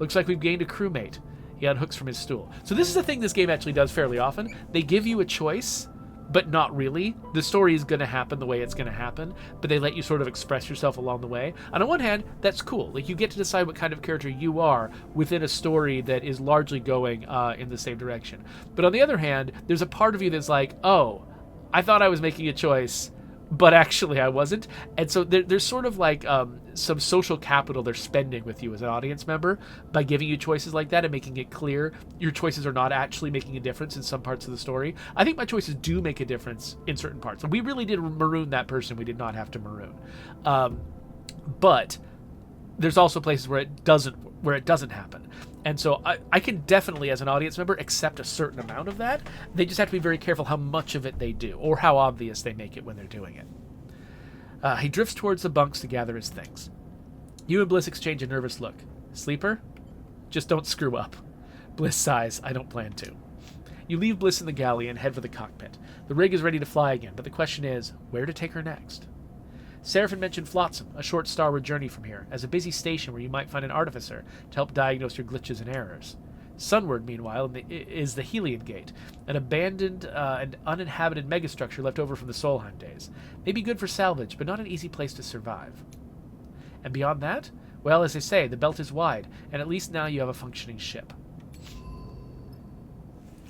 S1: Looks like we've gained a crewmate. He unhooks from his stool. So this is a thing this game actually does fairly often. They give you a choice, but not really. The story is going to happen the way it's going to happen, but they let you sort of express yourself along the way. And on one hand, that's cool. Like, you get to decide what kind of character you are within a story that is largely going in the same direction. But on the other hand, there's a part of you that's like, oh, I thought I was making a choice, but actually I wasn't. And so there's sort of like some social capital they're spending with you as an audience member by giving you choices like that and making it clear your choices are not actually making a difference in some parts of the story. I think my choices do make a difference in certain parts. And we really did maroon that person we did not have to maroon. But there's also places where it doesn't happen. And so I can definitely, as an audience member, accept a certain amount of that. They just have to be very careful how much of it they do, or how obvious they make it when they're doing it. He drifts towards the bunks to gather his things. You and Bliss exchange a nervous look. Sleeper? Just don't screw up. Bliss sighs, I don't plan to. You leave Bliss in the galley and head for the cockpit. The rig is ready to fly again, but the question is, where to take her next? Seraphim mentioned Flotsam, a short Starward journey from here, as a busy station where you might find an artificer to help diagnose your glitches and errors. Sunward, meanwhile, is the Helion Gate, an abandoned and uninhabited megastructure left over from the Solheim days. Maybe good for salvage, but not an easy place to survive. And beyond that? Well, as they say, the belt is wide, and at least now you have a functioning ship.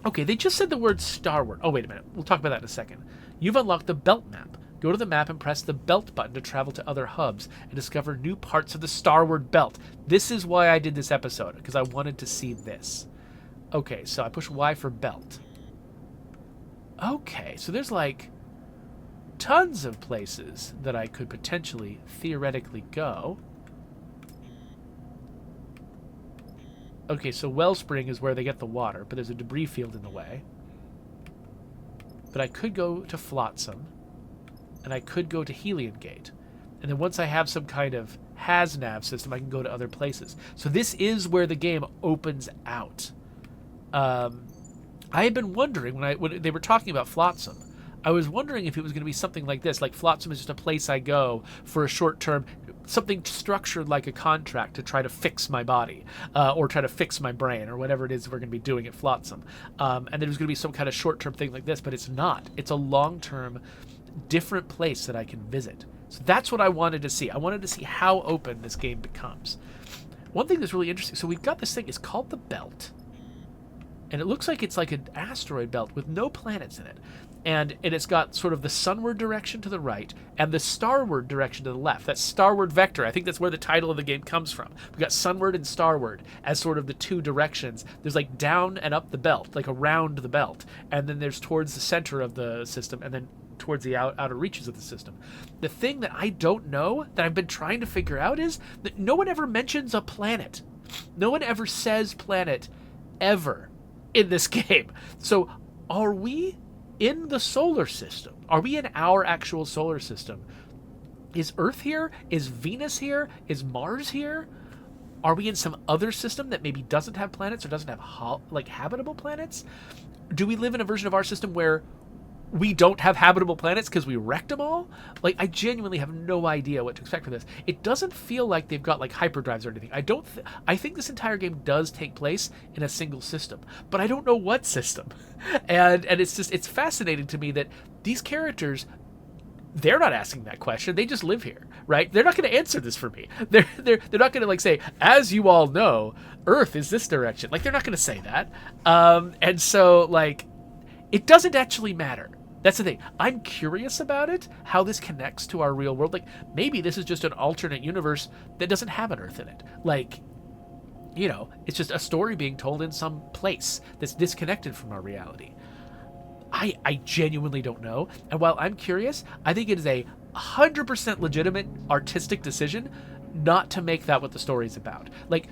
S1: Okay, they just said the word Starward. Oh, wait a minute. We'll talk about that in a second. You've unlocked the belt map. Go to the map and press the belt button to travel to other hubs and discover new parts of the Starward belt. This is why I did this episode, because I wanted to see this. Okay, so I push Y for belt. Okay, so there's like tons of places that I could potentially, theoretically go. Okay, so Wellspring is where they get the water, but there's a debris field in the way. But I could go to Flotsam. And I could go to Helion Gate. And then once I have some kind of HasNav system, I can go to other places. So this is where the game opens out. I had been wondering, when they were talking about Flotsam, I was wondering if it was going to be something like this. Like Flotsam is just a place I go for a short term, something structured like a contract to try to fix my body, or try to fix my brain, or whatever it is we're going to be doing at Flotsam. And there's going to be some kind of short term thing like this, but it's not. It's a long term different place that I can visit. So that's what I wanted to see. I wanted to see how open this game becomes. One thing that's really interesting, so we've got this thing, it's called the Belt. And it looks like it's like an asteroid belt with no planets in it. And it's got sort of the sunward direction to the right and the starward direction to the left. That's Starward Vector. I think that's where the title of the game comes from. We've got sunward and starward as sort of the two directions. There's like down and up the belt, like around the belt. And then there's towards the center of the system, and then towards the outer reaches of the system. The thing that I don't know, that I've been trying to figure out, is that no one ever mentions a planet. No one ever says planet, ever, in this game. So are we in the solar system? Are we in our actual solar system? Is Earth here? Is Venus here? Is Mars here? Are we in some other system that maybe doesn't have planets or doesn't have habitable planets? Do we live in a version of our system where we don't have habitable planets because we wrecked them all? Like, I genuinely have no idea what to expect from this. It doesn't feel like they've got like hyperdrives or anything. I think this entire game does take place in a single system, but I don't know what system. And it's fascinating to me that these characters, they're not asking that question. They just live here, right? They're not going to answer this for me. They're not going to like say, as you all know, Earth is this direction. Like, they're not going to say that. And so like, it doesn't actually matter. That's the thing. I'm curious about it, how this connects to our real world. Like, maybe this is just an alternate universe that doesn't have an Earth in it. Like, you know, it's just a story being told in some place that's disconnected from our reality. I genuinely don't know. And while I'm curious, I think it is a 100% legitimate artistic decision not to make that what the story's about. Like,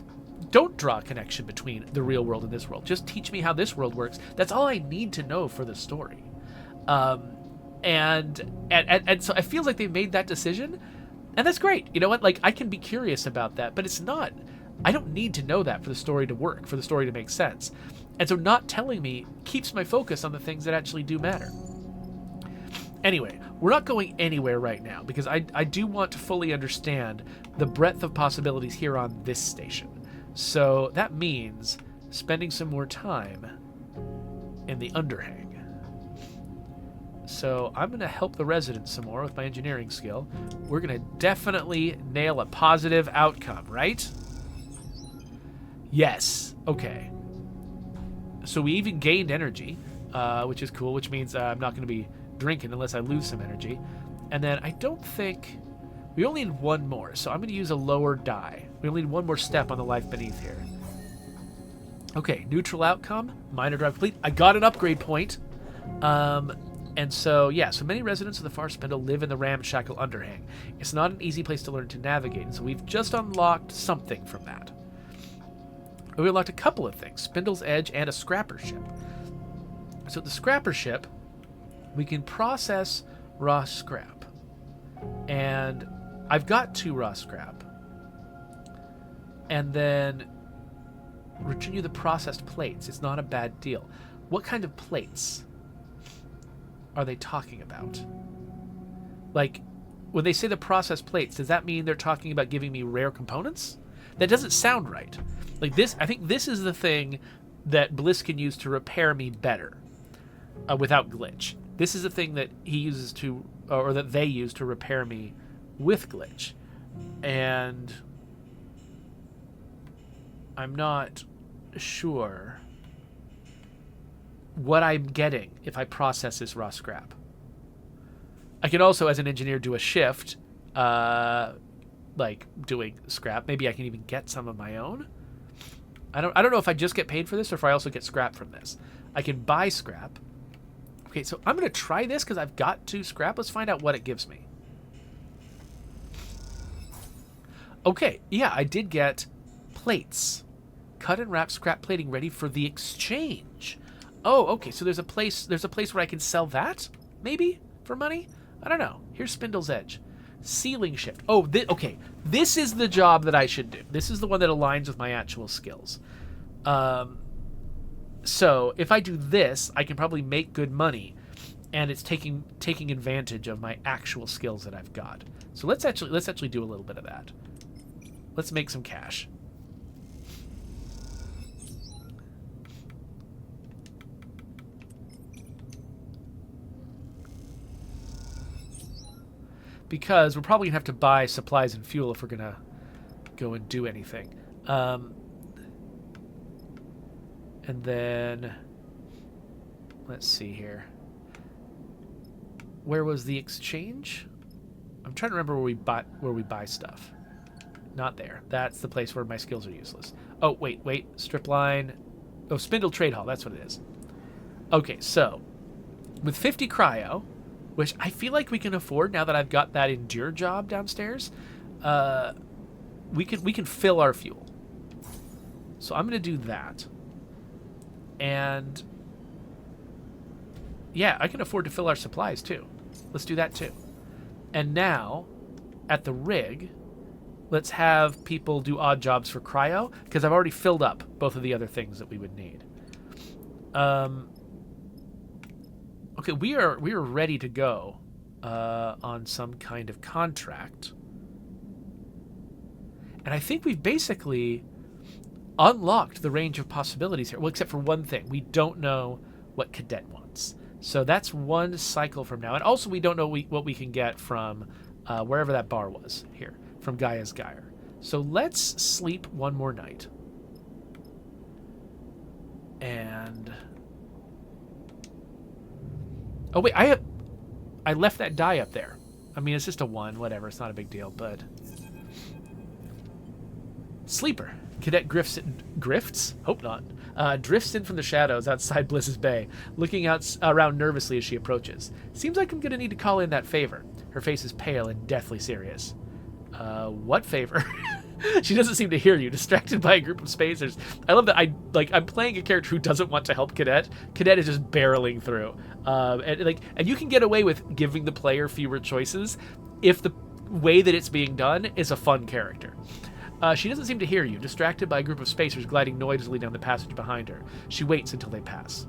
S1: don't draw a connection between the real world and this world. Just teach me how this world works. That's all I need to know for the story. And so it feels like they made that decision, and that's great. You know what? Like, I can be curious about that, but it's not. I don't need to know that for the story to work, for the story to make sense. And so not telling me keeps my focus on the things that actually do matter. Anyway, we're not going anywhere right now because I do want to fully understand the breadth of possibilities here on this station. So that means spending some more time in the underhang. So I'm going to help the residents some more with my engineering skill. We're going to definitely nail a positive outcome, right? Yes. Okay. So we even gained energy, which is cool, which means I'm not going to be drinking unless I lose some energy. And then I don't think... We only need one more, so I'm going to use a lower die. We only need one more step on the life beneath here. Okay, neutral outcome. Minor drive complete. I got an upgrade point. And so, yeah, so many residents of the Far Spindle live in the ramshackle underhang. It's not an easy place to learn to navigate, so we've just unlocked something from that. We unlocked a couple of things, Spindle's Edge and a scrapper ship. So the scrapper ship, we can process raw scrap. And I've got 2 raw scrap. And then return you the processed plates. It's not a bad deal. What kind of plates are they talking about? Like, when they say the processed plates, does that mean they're talking about giving me rare components? That doesn't sound right. Like this, I think this is the thing that Bliss can use to repair me better, without glitch. This is the thing that he uses to, or that they use to repair me with glitch. And I'm not sure what I'm getting if I process this raw scrap. I can also, as an engineer, do a shift, like doing scrap. Maybe I can even get some of my own. I don't know if I just get paid for this or if I also get scrap from this. I can buy scrap. Okay, so I'm going to try this because I've got 2 scrap. Let's find out what it gives me. Okay, yeah, I did get plates. Cut and wrap scrap plating ready for the exchange. Oh, okay, so there's a place where I can sell that, maybe, for money? I don't know. Here's Spindle's Edge. Sealing shift. Oh, okay. This is the job that I should do. This is the one that aligns with my actual skills. So if I do this, I can probably make good money, and it's taking advantage of my actual skills that I've got. So let's actually do a little bit of that. Let's make some cash. Because we're probably going to have to buy supplies and fuel if we're going to go and do anything. And then, let's see here. Where was the exchange? I'm trying to remember where we buy stuff. Not there. That's the place where my skills are useless. Oh, wait. Strip line. Oh, Spindle Trade Hall. That's what it is. Okay, so with 50 cryo, which I feel like we can afford now that I've got that endure job downstairs, we can fill our fuel. So I'm going to do that. And yeah, I can afford to fill our supplies too. Let's do that too. And now, at the rig, let's have people do odd jobs for cryo, because I've already filled up both of the other things that we would need. Okay, we are ready to go on some kind of contract. And I think we've basically unlocked the range of possibilities here. Well, except for one thing. We don't know what Cadet wants. So that's one cycle from now. And also we don't know what we can get from wherever that bar was here, from Gaia's Gyre. So let's sleep one more night. And... oh, wait, I left that die up there. I mean, it's just a 1, whatever. It's not a big deal, but... Sleeper. Cadet grifts? Hope not. Drifts in from the shadows outside Bliss's Bay, looking around nervously as she approaches. Seems like I'm going to need to call in that favor. Her face is pale and deathly serious. What favor? She doesn't seem to hear you, distracted by a group of spacers. I love that I'm playing a character who doesn't want to help Cadet. Cadet is just barreling through. And you can get away with giving the player fewer choices if the way that it's being done is a fun character. She doesn't seem to hear you, distracted by a group of spacers gliding noisily down the passage behind her. She waits until they pass.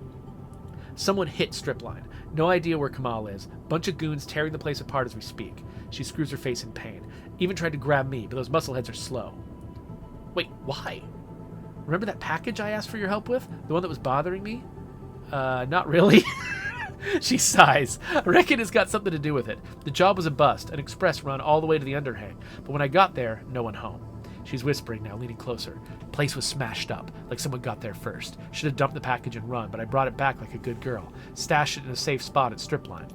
S1: Someone hit Stripline. No idea where Kamal is. Bunch of goons tearing the place apart as we speak. She screws her face in pain. Even tried to grab me, but those muscleheads are slow. Wait, why? Remember that package I asked for your help with? The one that was bothering me? Not really. She sighs. I reckon it's got something to do with it. The job was a bust, an express run all the way to the underhang. But when I got there, no one home. She's whispering now, leaning closer. The place was smashed up, like someone got there first. Should have dumped the package and run, but I brought it back like a good girl. Stashed it in a safe spot at Stripline.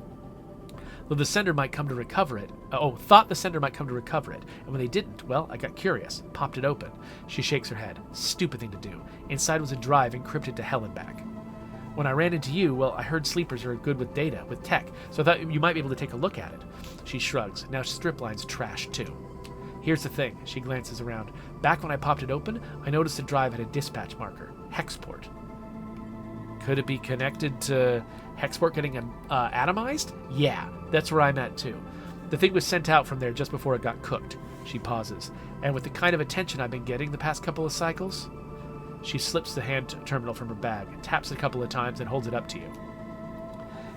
S1: Though the sender might come to recover it. Thought the sender might come to recover it. And when they didn't, well, I got curious. Popped it open. She shakes her head. Stupid thing to do. Inside was a drive encrypted to hell and back. When I ran into you, well, I heard sleepers are good with data, with tech, so I thought you might be able to take a look at it. She shrugs. Now Stripline's trashed too. Here's the thing. She glances around. Back when I popped it open, I noticed the drive had a dispatch marker. Hexport. Could it be connected to Hexport getting atomized? Yeah, that's where I'm at too. The thing was sent out from there just before it got cooked. She pauses. And with the kind of attention I've been getting the past couple of cycles... She slips the hand terminal from her bag, taps it a couple of times, and holds it up to you.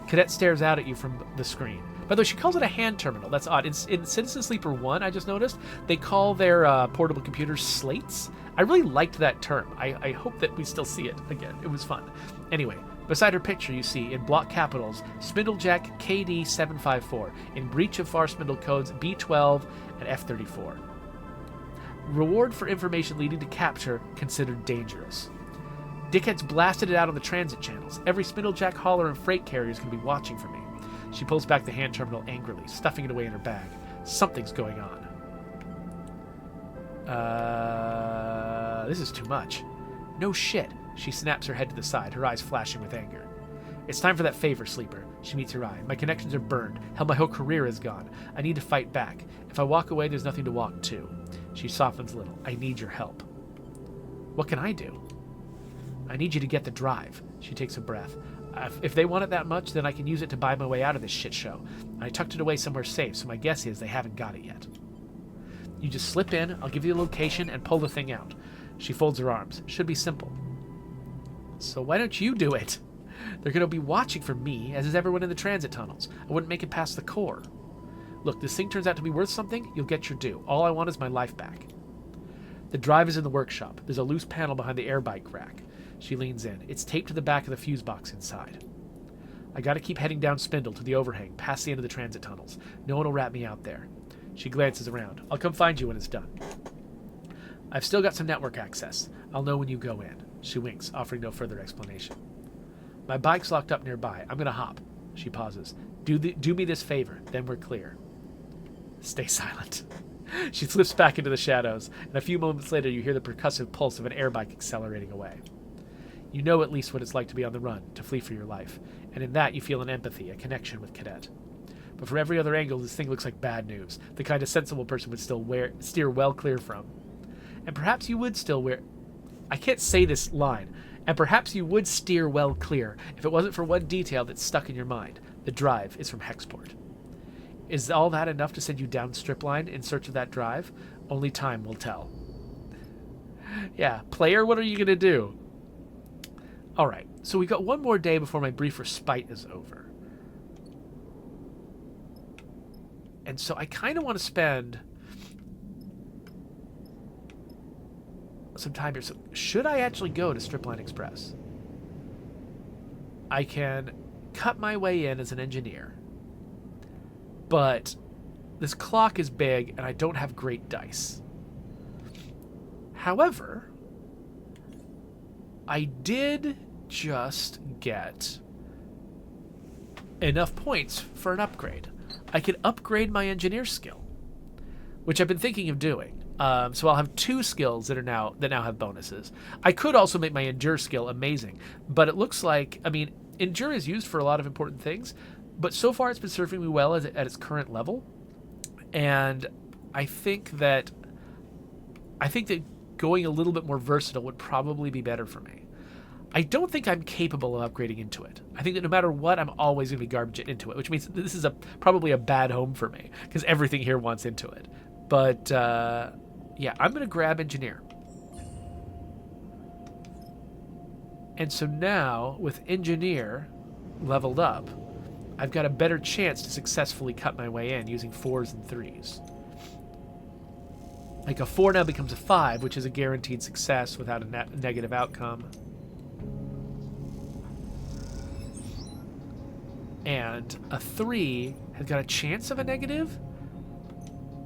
S1: Cadet stares out at you from the screen. By the way, she calls it a hand terminal. That's odd. In Citizen Sleeper 1, I just noticed, they call their portable computers slates. I really liked that term. I hope that we still see it again. It was fun. Anyway, beside her picture, you see, in block capitals, Spindlejack KD754, in breach of far spindle codes B12 and F34. Reward for information leading to capture considered dangerous. Dickheads blasted it out on the transit channels. Every Spindlejack hauler and freight carrier is going to be watching for me. She pulls back the hand terminal angrily, stuffing it away in her bag. Something's going on. This is too much. No shit. She snaps her head to the side, her eyes flashing with anger. It's time for that favor, Sleeper. She meets her eye. My connections are burned. Hell, my whole career is gone. I need to fight back. If I walk away, there's nothing to walk to. She softens a little. I need your help. What can I do? I need you to get the drive. She takes a breath. If they want it that much, then I can use it to buy my way out of this shit show. I tucked it away somewhere safe, so my guess is they haven't got it yet. You just slip in, I'll give you the location, and pull the thing out. She folds her arms. Should be simple. So why don't you do it? They're going to be watching for me, as is everyone in the transit tunnels. I wouldn't make it past the core. Look, this thing turns out to be worth something, you'll get your due. All I want is my life back. The drive is in the workshop. There's a loose panel behind the air bike rack. She leans in. It's taped to the back of the fuse box inside. I gotta keep heading down Spindle to the overhang, past the end of the transit tunnels. No one will rat me out there. She glances around. I'll come find you when it's done. I've still got some network access. I'll know when you go in. She winks, offering no further explanation. My bike's locked up nearby. I'm gonna hop. She pauses. Do me this favor, then we're clear. Stay silent. She slips back into the shadows, and a few moments later you hear the percussive pulse of an air bike accelerating away. You know at least what it's like to be on the run, to flee for your life, and in that you feel an empathy, a connection with Cadet. But from every other angle, this thing looks like bad news, the kind a sensible person would steer well clear from. And perhaps you would I can't say this line. And perhaps you would steer well clear if it wasn't for one detail that's stuck in your mind. The drive is from Hexport. Is all that enough to send you down Stripline in search of that drive? Only time will tell. Yeah, player, what are you going to do? Alright, so we've got one more day before my brief respite is over. And so I kind of want to spend some time here. So should I actually go to Stripline Express? I can cut my way in as an engineer. But this clock is big and I don't have great dice. However, I did just get enough points for an upgrade. I can upgrade my engineer skill, which I've been thinking of doing. So I'll have 2 skills that now have bonuses. I could also make my endure skill amazing, but it looks like, I mean, endure is used for a lot of important things, but so far it's been serving me well at its current level, and I think that going a little bit more versatile would probably be better for me. I don't think I'm capable of upgrading into it. I think that no matter what, I'm always going to be garbage into it, which means this is probably a bad home for me, because everything here wants into it. But, yeah, I'm going to grab engineer. And so now, with engineer leveled up, I've got a better chance to successfully cut my way in using 4s and 3s. Like a 4 now becomes a 5, which is a guaranteed success without a negative outcome. And a 3 has got a chance of a negative,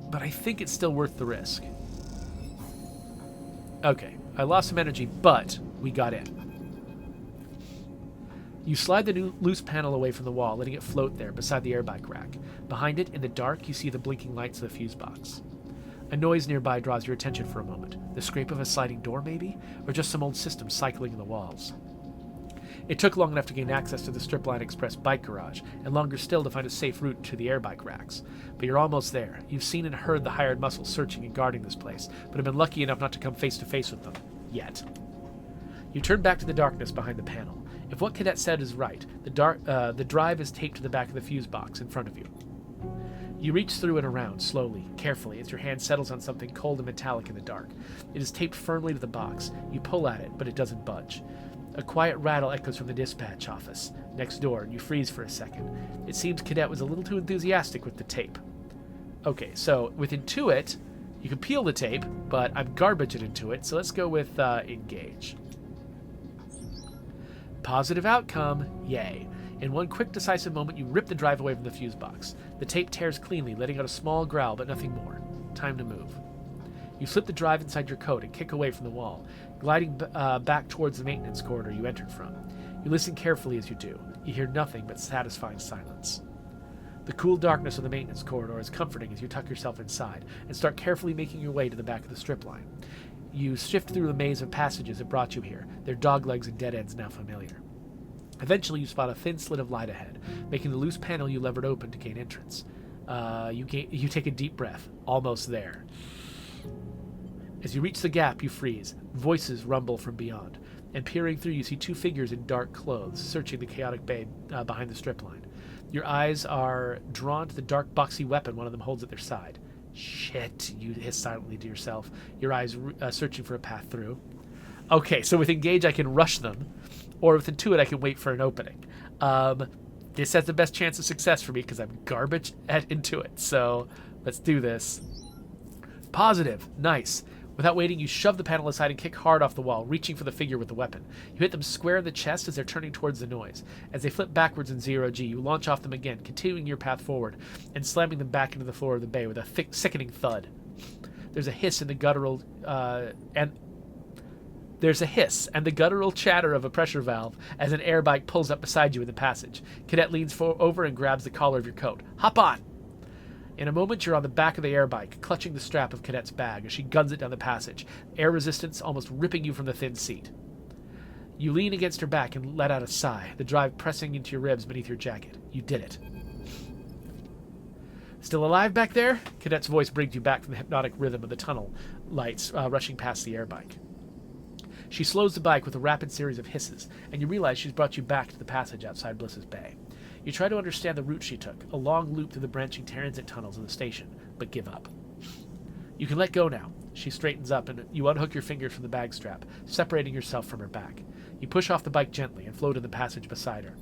S1: but I think it's still worth the risk. Okay, I lost some energy, but we got in. You slide the loose panel away from the wall, letting it float there beside the airbike rack. Behind it, in the dark, you see the blinking lights of the fuse box. A noise nearby draws your attention for a moment. The scrape of a sliding door, maybe? Or just some old system cycling in the walls? It took long enough to gain access to the Stripline Express bike garage, and longer still to find a safe route to the airbike racks. But you're almost there. You've seen and heard the hired muscles searching and guarding this place, but have been lucky enough not to come face to face with them. Yet. You turn back to the darkness behind the panel. If what Cadet said is right, the drive is taped to the back of the fuse box in front of you. You reach through and around, slowly, carefully, as your hand settles on something cold and metallic in the dark. It is taped firmly to the box. You pull at it, but it doesn't budge. A quiet rattle echoes from the dispatch office next door, and you freeze for a second. It seems Cadet was a little too enthusiastic with the tape. Okay, so with Intuit, you can peel the tape, but I'm garbage at Intuit, so let's go with Engage. Positive outcome, yay. In one quick, decisive moment, you rip the drive away from the fuse box. The tape tears cleanly, letting out a small growl, but nothing more. Time to move. You slip the drive inside your coat and kick away from the wall, gliding back towards the maintenance corridor you entered from. You listen carefully as you do. You hear nothing but satisfying silence. The cool darkness of the maintenance corridor is comforting as you tuck yourself inside and start carefully making your way to the back of the strip line. You shift through the maze of passages that brought you here, their doglegs and dead ends now familiar. Eventually, you spot a thin slit of light ahead, making the loose panel you levered open to gain entrance. You take a deep breath. Almost there. As you reach the gap, you freeze. Voices rumble from beyond, and peering through, you see two figures in dark clothes, searching the chaotic bay behind the strip line. Your eyes are drawn to the dark, boxy weapon one of them holds at their side. Shit, you hiss silently to yourself, your eyes searching for a path through. Okay, so with Engage, I can rush them, or with Intuit, I can wait for an opening. This has the best chance of success for me because I'm garbage at Intuit, so let's do this. Positive. Nice. Without waiting, you shove the panel aside and kick hard off the wall, reaching for the figure with the weapon. You hit them square in the chest as they're turning towards the noise. As they flip backwards in 0G, you launch off them again, continuing your path forward, and slamming them back into the floor of the bay with a thick, sickening thud. There's a hiss and the guttural chatter of a pressure valve as an air bike pulls up beside you in the passage. Cadet leans over and grabs the collar of your coat. Hop on! In a moment, you're on the back of the air bike, clutching the strap of Cadet's bag as she guns it down the passage, air resistance almost ripping you from the thin seat. You lean against her back and let out a sigh, the drive pressing into your ribs beneath your jacket. You did it. Still alive back there? Cadet's voice brings you back from the hypnotic rhythm of the tunnel lights rushing past the air bike. She slows the bike with a rapid series of hisses, and you realize she's brought you back to the passage outside Bliss's Bay. You try to understand the route she took, a long loop through the branching transit tunnels of the station, but give up. You can let go now. She straightens up, and you unhook your fingers from the bag strap, separating yourself from her back. You push off the bike gently and float in the passage beside her.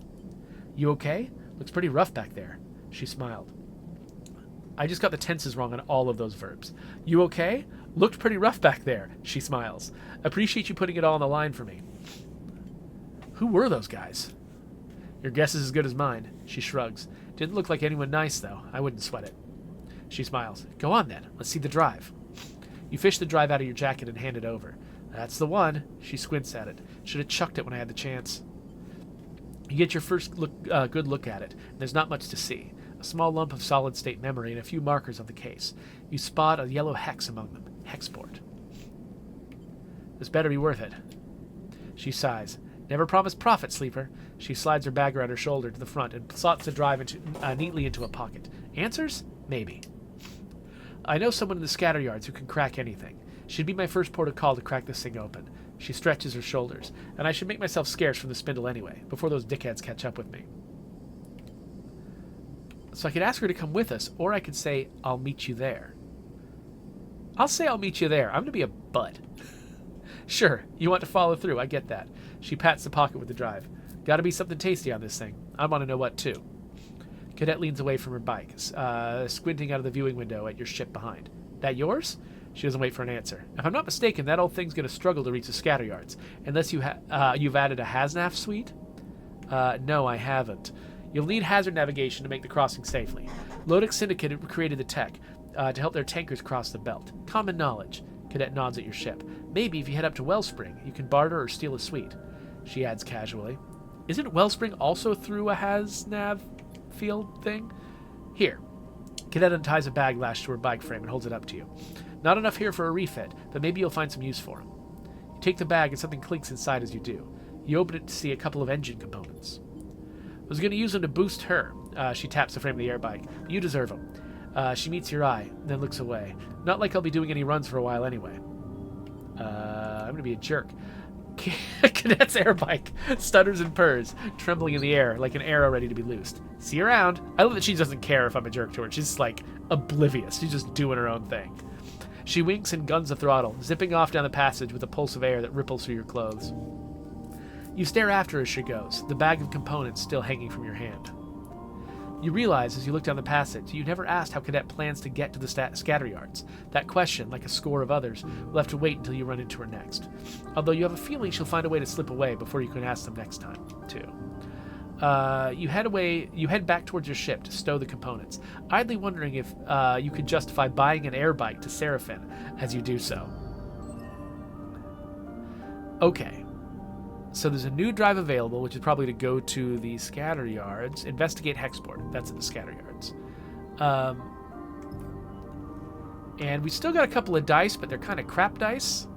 S1: You okay? Looks pretty rough back there. She smiled. I just got the tenses wrong on all of those verbs. You okay? Looked pretty rough back there. She smiles. Appreciate you putting it all on the line for me. Who were those guys? Your guess is as good as mine. She shrugs. Didn't look like anyone nice, though. I wouldn't sweat it. She smiles. Go on, then. Let's see the drive. You fish the drive out of your jacket and hand it over. That's the one. She squints at it. Should have chucked it when I had the chance. You get your first good look at it, and there's not much to see. A small lump of solid-state memory and a few markers on the case. You spot a yellow hex among them. Hexport. This better be worth it. She sighs. Never promised profit, sleeper. She slides her bag around her shoulder to the front and slots the drive neatly into a pocket. Answers? Maybe. I know someone in the scatter yards who can crack anything. She'd be my first port of call to crack this thing open. She stretches her shoulders, and I should make myself scarce from the spindle anyway, before those dickheads catch up with me. So I could ask her to come with us, or I could say, I'll meet you there. I'll say I'll meet you there. I'm going to be a butt. Sure, you want to follow through. I get that. She pats the pocket with the drive. Gotta be something tasty on this thing. I want to know what, too. Cadet leans away from her bike, squinting out of the viewing window at your ship behind. That yours? She doesn't wait for an answer. If I'm not mistaken, that old thing's going to struggle to reach the scatter yards. Unless you've added a HAZNAV suite? No, I haven't. You'll need hazard navigation to make the crossing safely. Lodic Syndicate created the tech to help their tankers cross the belt. Common knowledge. Cadet nods at your ship. Maybe if you head up to Wellspring, you can barter or steal a suite. She adds casually. Isn't Wellspring also through a HasNav field thing? Here. Cadet unties a bag lashed to her bike frame and holds it up to you. Not enough here for a refit, but maybe you'll find some use for them. You take the bag and something clinks inside as you do. You open it to see a couple of engine components. I was going to use them to boost her. She taps the frame of the air bike. You deserve them. She meets your eye, then looks away. Not like I'll be doing any runs for a while anyway. I'm going to be a jerk. Cadet's air bike stutters and purrs, trembling in the air like an arrow ready to be loosed. See you around. I love that she doesn't care if I'm a jerk to her. She's just, like, oblivious. She's just doing her own thing. She winks and guns the throttle, zipping off down the passage with a pulse of air that ripples through your clothes. You stare after her as she goes, the bag of components still hanging from your hand. You realize as you look down the passage, you never asked how Cadet plans to get to the scatter yards. That question, like a score of others, will have to wait until you run into her next. Although you have a feeling she'll find a way to slip away before you can ask them next time, too. You head back towards your ship to stow the components, idly wondering if you could justify buying an air bike to Seraphin as you do so. Okay. So there's a new drive available, which is probably to go to the scatter yards. Investigate Hexport. That's at the scatter yards. And we still got a couple of dice, but they're kind of crap dice.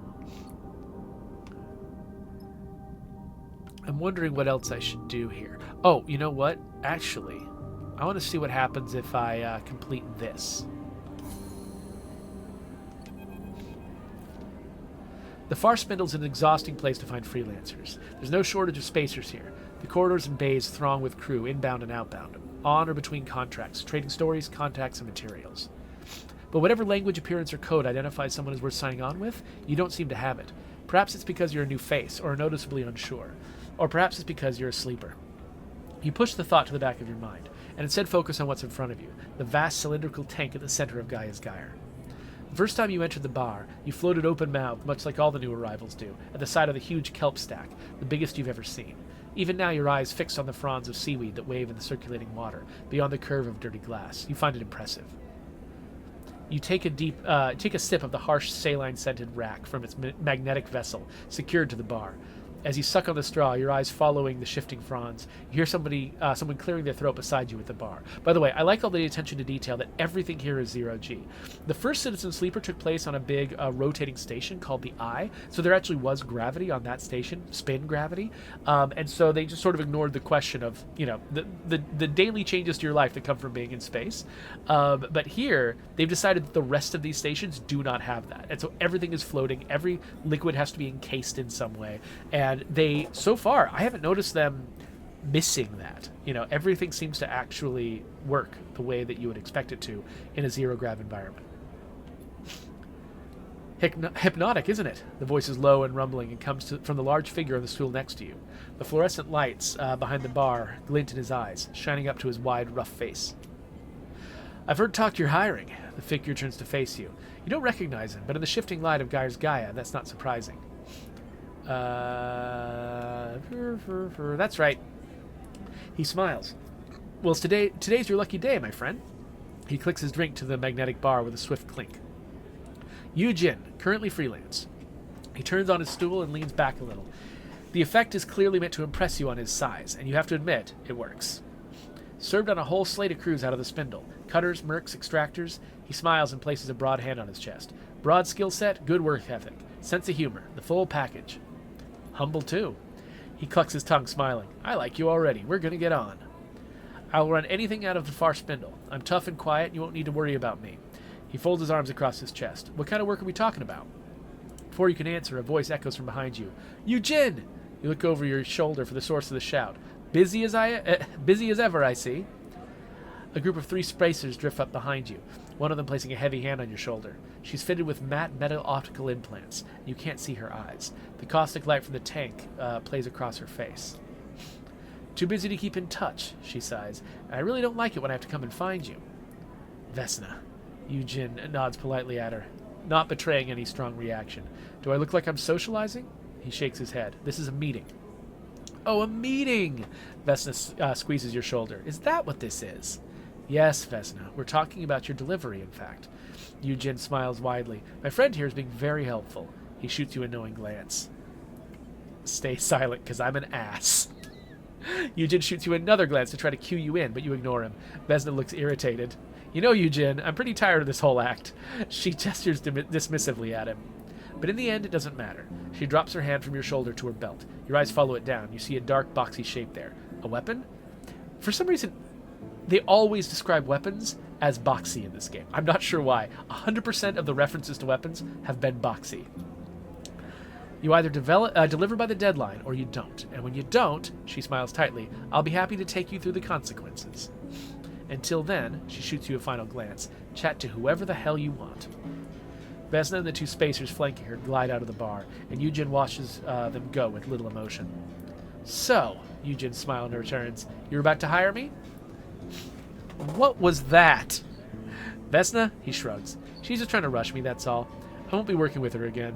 S1: I'm wondering what else I should do here. Oh, you know what? Actually, I want to see what happens if I complete this. The far spindle's an exhausting place to find freelancers. There's no shortage of spacers here. The corridors and bays throng with crew, inbound and outbound, on or between contracts, trading stories, contacts, and materials. But whatever language, appearance, or code identifies someone as worth signing on with, you don't seem to have it. Perhaps it's because you're a new face, or noticeably unsure. Or perhaps it's because you're a sleeper. You push the thought to the back of your mind, and instead focus on what's in front of you, the vast cylindrical tank at the center of Gaia's Gyre. The first time you entered the bar, you floated open-mouthed, much like all the new arrivals do, at the side of the huge kelp stack, the biggest you've ever seen. Even now your eyes fixed on the fronds of seaweed that wave in the circulating water, beyond the curve of dirty glass. You find it impressive. You take a sip of the harsh, saline-scented rack from its magnetic vessel, secured to the bar. As you suck on the straw, your eyes following the shifting fronds, you hear someone clearing their throat beside you at the bar. By the way, I like all the attention to detail that everything here is 0G. The first Citizen Sleeper took place on a big rotating station called the Eye, so there actually was gravity on that station, spin gravity, and so they just sort of ignored the question of, you know, the daily changes to your life that come from being in space. But here, they've decided that the rest of these stations do not have that, and so everything is floating, every liquid has to be encased in some way, and they, so far, I haven't noticed them missing that. You know, everything seems to actually work the way that you would expect it to in a zero-grav environment. Hypnotic, isn't it? The voice is low and rumbling and comes from the large figure on the stool next to you. The fluorescent lights behind the bar glint in his eyes, shining up to his wide, rough face. I've heard talk you're hiring. The figure turns to face you. You don't recognize him, but in the shifting light of Gaia's Gaia, that's not surprising. That's right. He smiles. Well, today's your lucky day, my friend. He clicks his drink to the magnetic bar with a swift clink. Yu Jin, currently freelance. He turns on his stool and leans back a little. The effect is clearly meant to impress you on his size, and you have to admit, it works. Served on a whole slate of crews out of the spindle. Cutters, mercs, extractors. He smiles and places a broad hand on his chest. Broad skill set, good work ethic. Sense of humor, the full package. Humble, too. He clucks his tongue, smiling. I like you already. We're going to get on. I'll run anything out of the far spindle. I'm tough and quiet. You won't need to worry about me. He folds his arms across his chest. What kind of work are we talking about? Before you can answer, a voice echoes from behind you. Eugene! You look over your shoulder for the source of the shout. Busy as ever, I see. A group of 3 spacers drift up behind you, one of them placing a heavy hand on your shoulder. She's fitted with matte metal optical implants. You can't see her eyes. The caustic light from the tank plays across her face. Too busy to keep in touch, she sighs. I really don't like it when I have to come and find you. Vesna. Eugene nods politely at her, not betraying any strong reaction. Do I look like I'm socializing? He shakes his head. This is a meeting. Oh, a meeting! Vesna squeezes your shoulder. Is that what this is? Yes, Vesna. We're talking about your delivery, in fact. Eugene smiles widely. My friend here is being very helpful. He shoots you a knowing glance. Stay silent, because I'm an ass. Yujin shoots you another glance to try to cue you in, but you ignore him. Vesna looks irritated. You know, Yujin, I'm pretty tired of this whole act. She gestures dismissively at him. But in the end, it doesn't matter. She drops her hand from your shoulder to her belt. Your eyes follow it down. You see a dark, boxy shape there. A weapon? For some reason, they always describe weapons as boxy in this game. I'm not sure why. 100% of the references to weapons have been boxy. You either deliver by the deadline or you don't. And when you don't, she smiles tightly, I'll be happy to take you through the consequences. Until then, she shoots you a final glance. Chat to whoever the hell you want. Vesna and the two spacers flanking her glide out of the bar, and Yujin watches them go with little emotion. So, Yujin's smile returns, you're about to hire me? What was that? Vesna? He shrugs. She's just trying to rush me, that's all. I won't be working with her again.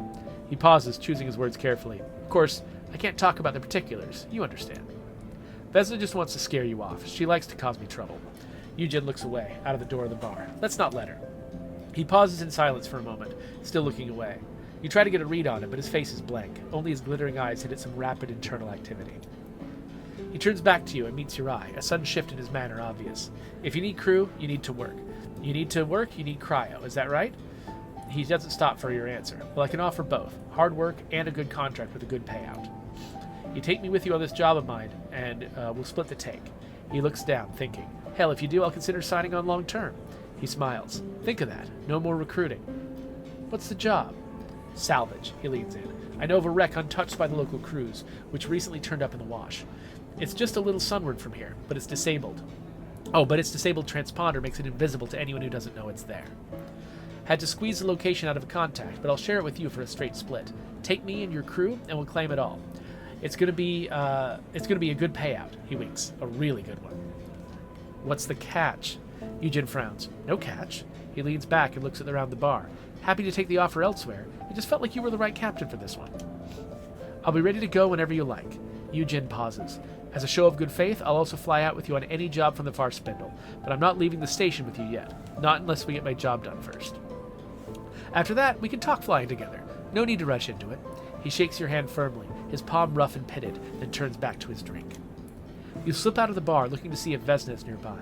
S1: He pauses, choosing his words carefully. Of course, I can't talk about the particulars. You understand. Vesna just wants to scare you off. She likes to cause me trouble. Yujin looks away, out of the door of the bar. Let's not let her. He pauses in silence for a moment, still looking away. You try to get a read on him, but his face is blank. Only his glittering eyes hint at some rapid internal activity. He turns back to you and meets your eye, a sudden shift in his manner obvious. If you need crew, you need to work. You need to work, you need cryo. Is that right? He doesn't stop for your answer. Well, I can offer both. Hard work and a good contract with a good payout. You take me with you on this job of mine, and we'll split the take. He looks down, thinking, hell, if you do, I'll consider signing on long term. He smiles. Think of that. No more recruiting. What's the job? Salvage. He leans in. I know of a wreck untouched by the local crews, which recently turned up in the wash. It's just a little sunward from here, but it's disabled. Oh, but its disabled transponder makes it invisible to anyone who doesn't know it's there. Had to squeeze the location out of a contact, but I'll share it with you for a straight split. Take me and your crew, and we'll claim it all. It's gonna be a good payout. He winks. A really good one. What's the catch? Yujin frowns. No catch. He leans back and looks around the bar. Happy to take the offer elsewhere. It just felt like you were the right captain for this one. I'll be ready to go whenever you like. Yujin pauses. As a show of good faith, I'll also fly out with you on any job from the far spindle, but I'm not leaving the station with you yet. Not unless we get my job done first. After that, we can talk flying together. No need to rush into it. He shakes your hand firmly, his palm rough and pitted, then turns back to his drink. You slip out of the bar, looking to see if Vesna is nearby.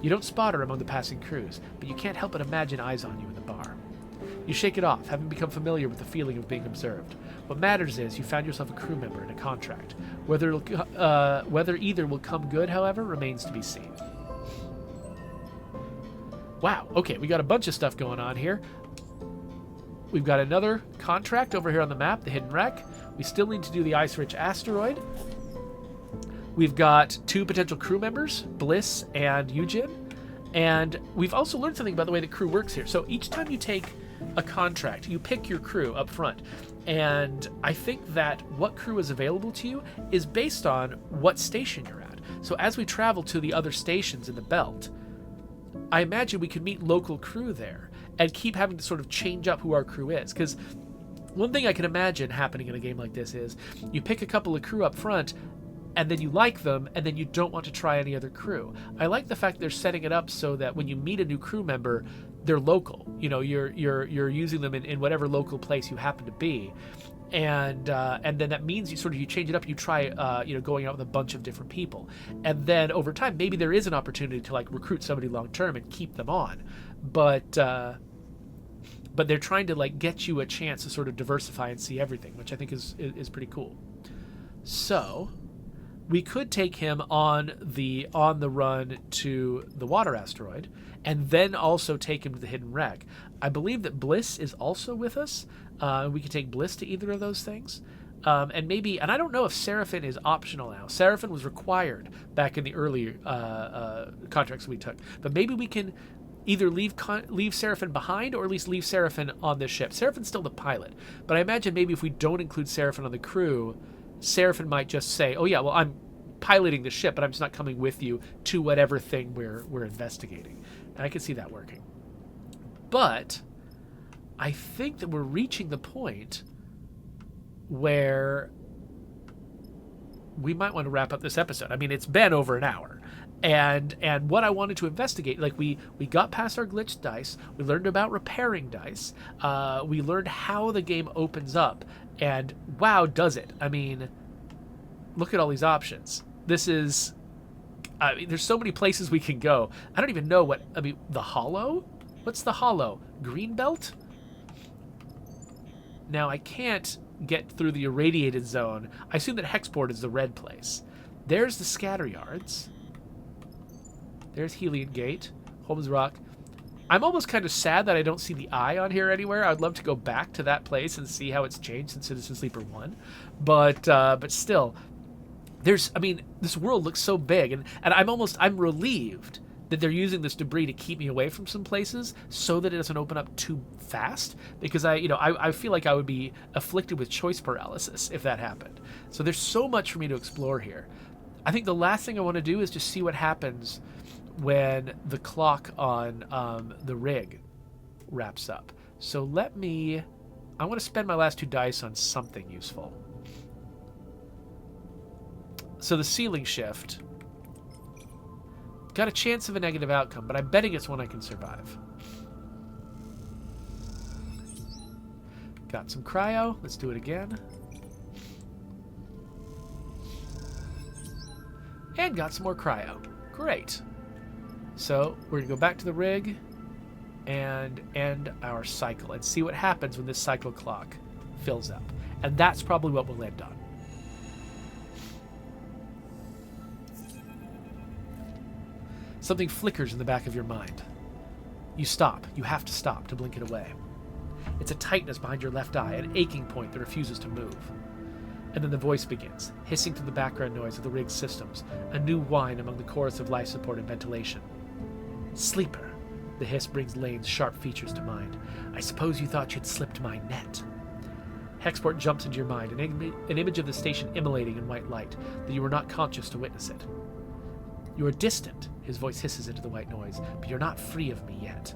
S1: You don't spot her among the passing crews, but you can't help but imagine eyes on you in the bar. You shake it off, having become familiar with the feeling of being observed. What matters is you found yourself a crew member in a contract. Whether either will come good, however, remains to be seen. Wow, okay, we got a bunch of stuff going on here. We've got another contract over here on the map, the hidden wreck. We still need to do the ice-rich asteroid. We've got two potential crew members, Bliss and Yujin. And we've also learned something about the way the crew works here. So each time you take a contract, you pick your crew up front. And I think that what crew is available to you is based on what station you're at. So as we travel to the other stations in the belt, I imagine we could meet local crew there and keep having to sort of change up who our crew is. Because one thing I can imagine happening in a game like this is you pick a couple of crew up front, and then you like them, and then you don't want to try any other crew. I like the fact they're setting it up so that when you meet a new crew member, they're local. You know, you're using them in whatever local place you happen to be, and then that means you change it up. You try going out with a bunch of different people, and then over time maybe there is an opportunity to like recruit somebody long term and keep them on, but they're trying to like get you a chance to sort of diversify and see everything, which I think is pretty cool. So we could take him on the run to the water asteroid, and then also take him to the hidden wreck. I believe that Bliss is also with us. We could take Bliss to either of those things. And I don't know if Seraphin is optional now. Seraphin was required back in the earlier contracts we took. But maybe we can either leave Seraphin behind, or at least leave Seraphin on this ship. Seraphin's still the pilot. But I imagine maybe if we don't include Seraphin on the crew, Seraphin might just say, oh yeah, well, I'm piloting the ship, but I'm just not coming with you to whatever thing we're investigating. And I can see that working. But I think that we're reaching the point where we might want to wrap up this episode. I mean, it's been over an hour. And what I wanted to investigate, like we got past our glitched dice, we learned about repairing dice, we learned how the game opens up, and wow, does it. I mean, look at all these options. This is... there's so many places we can go. I don't even know what... the Hollow? What's the Hollow? Greenbelt? Now, I can't get through the irradiated zone. I assume that Hexport is the red place. There's the Scatter Yards. There's Helion Gate. Holmes Rock. I'm almost kind of sad that I don't see the eye on here anywhere. I'd love to go back to that place and see how it's changed since Citizen Sleeper 1. But still, this world looks so big, and I'm relieved that they're using this debris to keep me away from some places so that it doesn't open up too fast, because I feel like I would be afflicted with choice paralysis if that happened. So there's so much for me to explore here. I think the last thing I want to do is just see what happens when the clock on the rig wraps up. So I want to spend my last 2 dice on something useful. So the ceiling shift got a chance of a negative outcome, but I'm betting it's one I can survive. Got some cryo. Let's do it again. And got some more cryo. Great. So we're going to go back to the rig and end our cycle and see what happens when this cycle clock fills up. And that's probably what we'll end on. Something flickers in the back of your mind. You stop. You have to stop to blink it away. It's a tightness behind your left eye, an aching point that refuses to move. And then the voice begins, hissing through the background noise of the rig's systems, a new whine among the chorus of life support and ventilation. Sleeper. The hiss brings Lane's sharp features to mind. I suppose you thought you'd slipped my net. Hexport jumps into your mind, an image of the station immolating in white light, that you were not conscious to witness it. You are distant, his voice hisses into the white noise, but you're not free of me yet.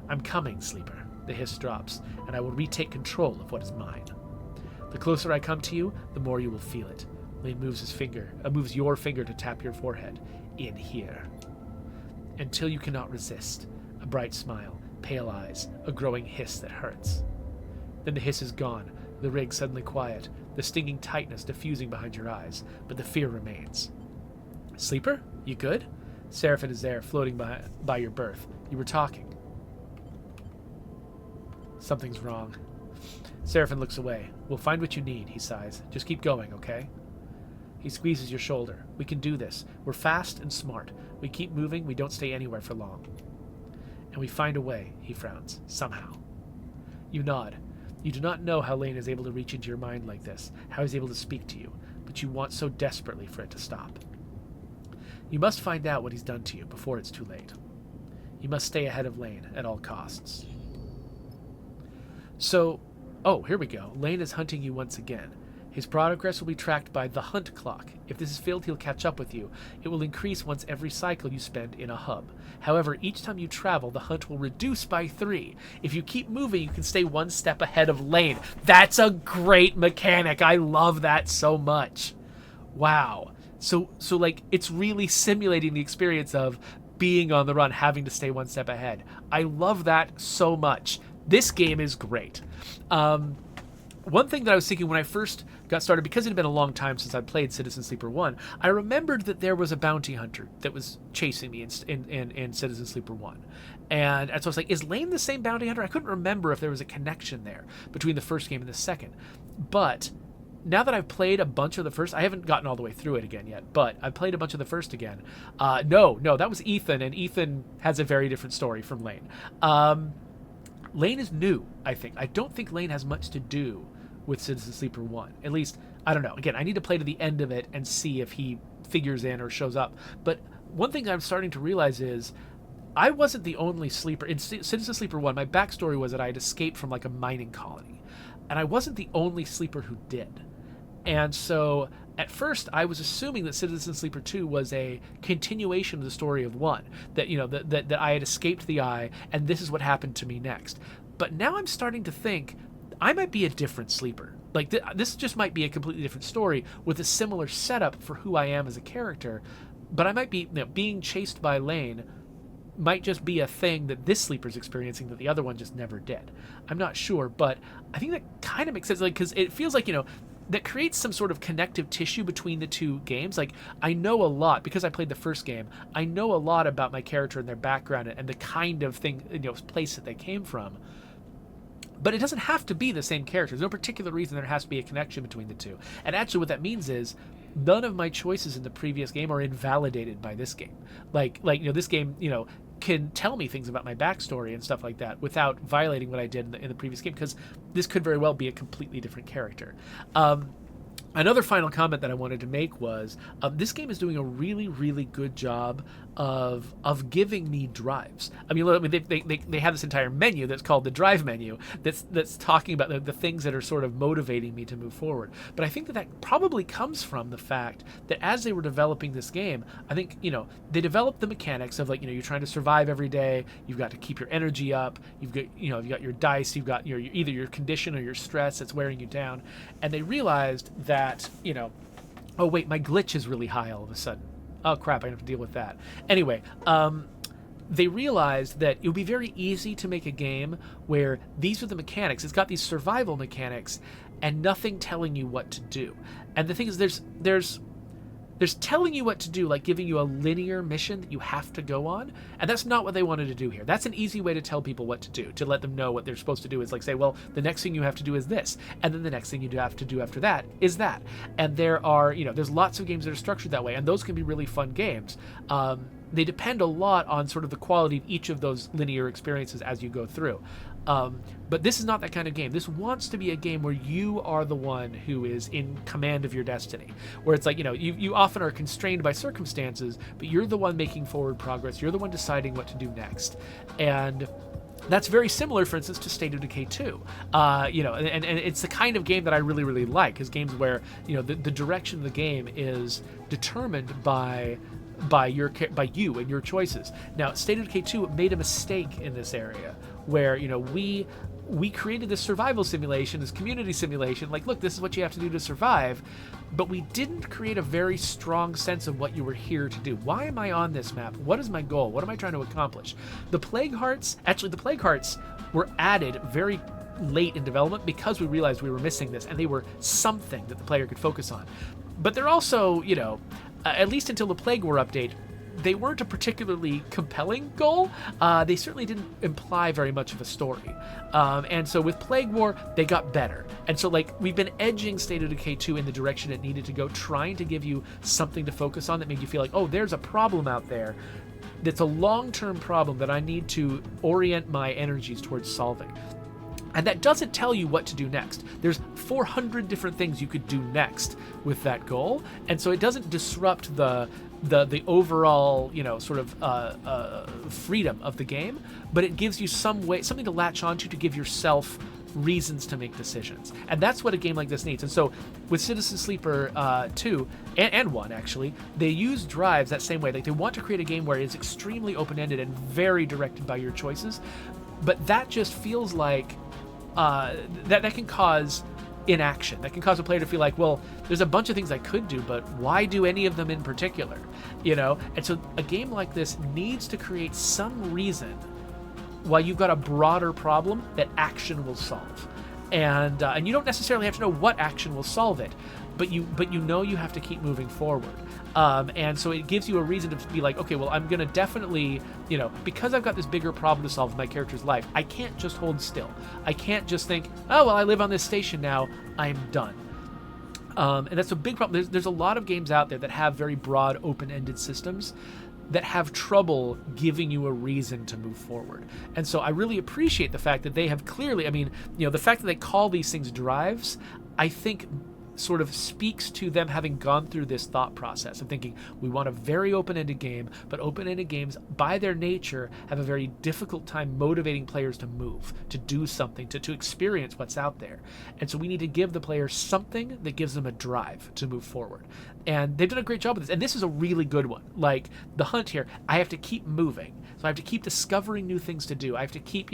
S1: I'm coming, Sleeper. The hiss drops, and I will retake control of what is mine. The closer I come to you, the more you will feel it. Lane moves your finger to tap your forehead. In here. Until you cannot resist. A bright smile, pale eyes, a growing hiss that hurts. Then the hiss is gone, the rig suddenly quiet, the stinging tightness diffusing behind your eyes, but the fear remains. Sleeper? You good? Seraphin is there, floating by your berth. You were talking. Something's wrong. Seraphin looks away. We'll find what you need, he sighs. Just keep going, okay? He squeezes your shoulder. We can do this. We're fast and smart. We keep moving, we don't stay anywhere for long. And we find a way, he frowns. Somehow. You nod. You do not know how Lane is able to reach into your mind like this, how he's able to speak to you, but you want so desperately for it to stop. You must find out what he's done to you before it's too late. You must stay ahead of Lane at all costs. So, here we go. Lane is hunting you once again. His progress will be tracked by the hunt clock. If this is filled, he'll catch up with you. It will increase once every cycle you spend in a hub. However, each time you travel, the hunt will reduce by 3. If you keep moving, you can stay one step ahead of Lane. That's a great mechanic. I love that so much. Wow. So like, it's really simulating the experience of being on the run, having to stay one step ahead. I love that so much. This game is great. One thing that I was thinking when I first got started, because it had been a long time since I played Citizen Sleeper 1, I remembered that there was a bounty hunter that was chasing me in Citizen Sleeper 1. And so I was like, is Lane the same bounty hunter? I couldn't remember if there was a connection there between the first game and the second. But now that I've played a bunch of the first, I haven't gotten all the way through it again yet, but I've played a bunch of the first again. No, that was Ethan, and Ethan has a very different story from Lane. Lane is new, I think. I don't think Lane has much to do with Citizen Sleeper 1. At least, I don't know. Again, I need to play to the end of it and see if he figures in or shows up. But one thing I'm starting to realize is I wasn't the only sleeper. In Citizen Sleeper 1, my backstory was that I had escaped from like a mining colony. And I wasn't the only sleeper who did. And so at first I was assuming that Citizen Sleeper 2 was a continuation of the story of 1. That, that I had escaped the eye and this is what happened to me next. But now I'm starting to think I might be a different sleeper. Like, this just might be a completely different story with a similar setup for who I am as a character. But I might be, being chased by Lane might just be a thing that this sleeper's experiencing that the other one just never did. I'm not sure, but I think that kind of makes sense. Like, because it feels like, that creates some sort of connective tissue between the two games. Like, I know a lot because I played the first game. I know a lot about my character and their background and the kind of thing, place that they came from. But it doesn't have to be the same character. There's no particular reason there has to be a connection between the two. And actually what that means is none of my choices in the previous game are invalidated by this game. This game, can tell me things about my backstory and stuff like that without violating what I did in the previous game, because this could very well be a completely different character. Another final comment that I wanted to make was this game is doing a really, really good job of giving me drives. I mean, they have this entire menu that's called the drive menu that's talking about the things that are sort of motivating me to move forward. But I think that probably comes from the fact that as they were developing this game, I think, they developed the mechanics of you're trying to survive every day. You've got to keep your energy up. You've got your dice. You've got either your condition or your stress that's wearing you down. And they realized that, oh wait, my glitch is really high all of a sudden. Oh crap, I have to deal with that. Anyway, they realized that it would be very easy to make a game where these are the mechanics. It's got these survival mechanics and nothing telling you what to do. And the thing is, there's telling you what to do, like giving you a linear mission that you have to go on, and that's not what they wanted to do here. That's an easy way to tell people what to do, to let them know what they're supposed to do. Is say, well, the next thing you have to do is this, and then the next thing you have to do after that is that. And there are, there's lots of games that are structured that way, and those can be really fun games. They depend a lot on sort of the quality of each of those linear experiences as you go through. But this is not that kind of game. This wants to be a game where you are the one who is in command of your destiny, where it's you often are constrained by circumstances, but you're the one making forward progress. You're the one deciding what to do next. And that's very similar, for instance, to State of Decay 2. And it's the kind of game that I really, really like, is games where, the direction of the game is determined by you and your choices. Now, State of Decay 2 made a mistake in this area, where we created this survival simulation, this community simulation, look, this is what you have to do to survive, but we didn't create a very strong sense of what you were here to do. Why am I on this map? What is my goal? What am I trying to accomplish? The Plague Hearts were added very late in development because we realized we were missing this, and they were something that the player could focus on. But they're also, at least until the Plague War update, they weren't a particularly compelling goal. They certainly didn't imply very much of a story. And so with Plague War, they got better. And so we've been edging State of Decay 2 in the direction it needed to go, trying to give you something to focus on that made you feel like, oh, there's a problem out there that's a long-term problem that I need to orient my energies towards solving. And that doesn't tell you what to do next. There's 400 different things you could do next with that goal, and so it doesn't disrupt the overall, sort of freedom of the game, but it gives you something to latch onto to give yourself reasons to make decisions. And that's what a game like this needs. And so with Citizen Sleeper 2 and 1, actually, they use drives that same way. They want to create a game where it's extremely open-ended and very directed by your choices, but that just feels like that can cause inaction. That can cause a player to feel like, well, there's a bunch of things I could do, but why do any of them in particular? And so a game like this needs to create some reason why you've got a broader problem that action will solve. And you don't necessarily have to know what action will solve it, but you have to keep moving forward. And so it gives you a reason to be like, okay, well, I'm going to definitely, because I've got this bigger problem to solve in my character's life, I can't just hold still. I can't just think, oh, well, I live on this station now, I'm done. And that's a big problem. There's a lot of games out there that have very broad, open-ended systems that have trouble giving you a reason to move forward. And so I really appreciate the fact that they have clearly, the fact that they call these things drives, I think sort of speaks to them having gone through this thought process of thinking, we want a very open-ended game, but open-ended games by their nature have a very difficult time motivating players to move, to do something, to experience what's out there. And so we need to give the players something that gives them a drive to move forward. And they've done a great job with this. And this is a really good one. Like the hunt here, I have to keep moving. So I have to keep discovering new things to do. I have to keep,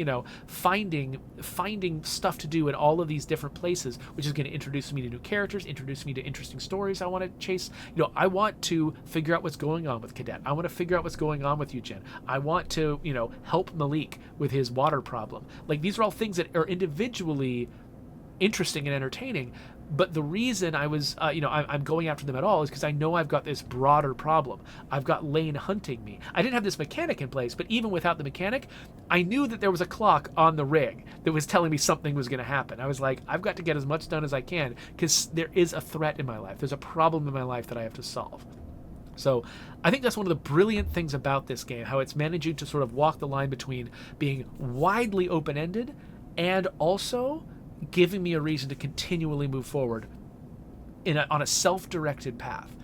S1: finding stuff to do in all of these different places, which is going to introduce me to new characters, introduce me to interesting stories I want to chase. I want to figure out what's going on with Cadet. I want to figure out what's going on with Eugen. I want to, help Malik with his water problem. These are all things that are individually interesting and entertaining, But the reason I was, I'm going after them at all is because I know I've got this broader problem. I've got Lane hunting me. I didn't have this mechanic in place, but even without the mechanic, I knew that there was a clock on the rig that was telling me something was going to happen. I was like, I've got to get as much done as I can because there is a threat in my life. There's a problem in my life that I have to solve. So I think that's one of the brilliant things about this game, how it's managing to sort of walk the line between being widely open-ended and also giving me a reason to continually move forward on a self-directed path.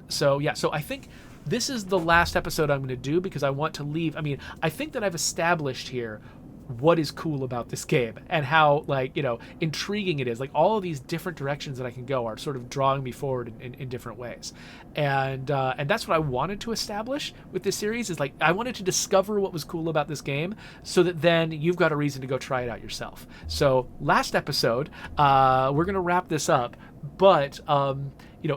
S1: So I think this is the last episode I'm going to do because I want to leave. I mean, I think that I've established here what is cool about this game and how, like, intriguing it is. Like, all of these different directions that I can go are sort of drawing me forward in different ways. And that's what I wanted to establish with this series, is like, I wanted to discover what was cool about this game so that then you've got a reason to go try it out yourself. So last episode, we're going to wrap this up, but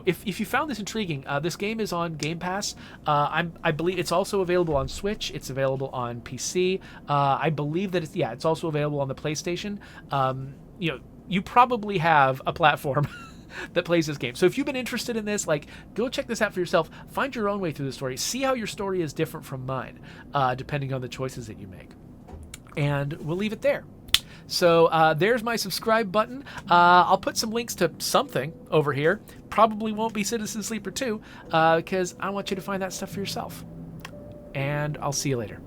S1: if you found this intriguing, this game is on Game Pass. I believe it's also available on Switch. It's available on PC. I believe that it's also available on the PlayStation. You probably have a platform that plays this game. So if you've been interested in this, like, go check this out for yourself. Find your own way through the story. See how your story is different from mine, depending on the choices that you make. And we'll leave it there. So there's my subscribe button. I'll put some links to something over here. Probably won't be Citizen Sleeper 2 because I want you to find that stuff for yourself. And I'll see you later.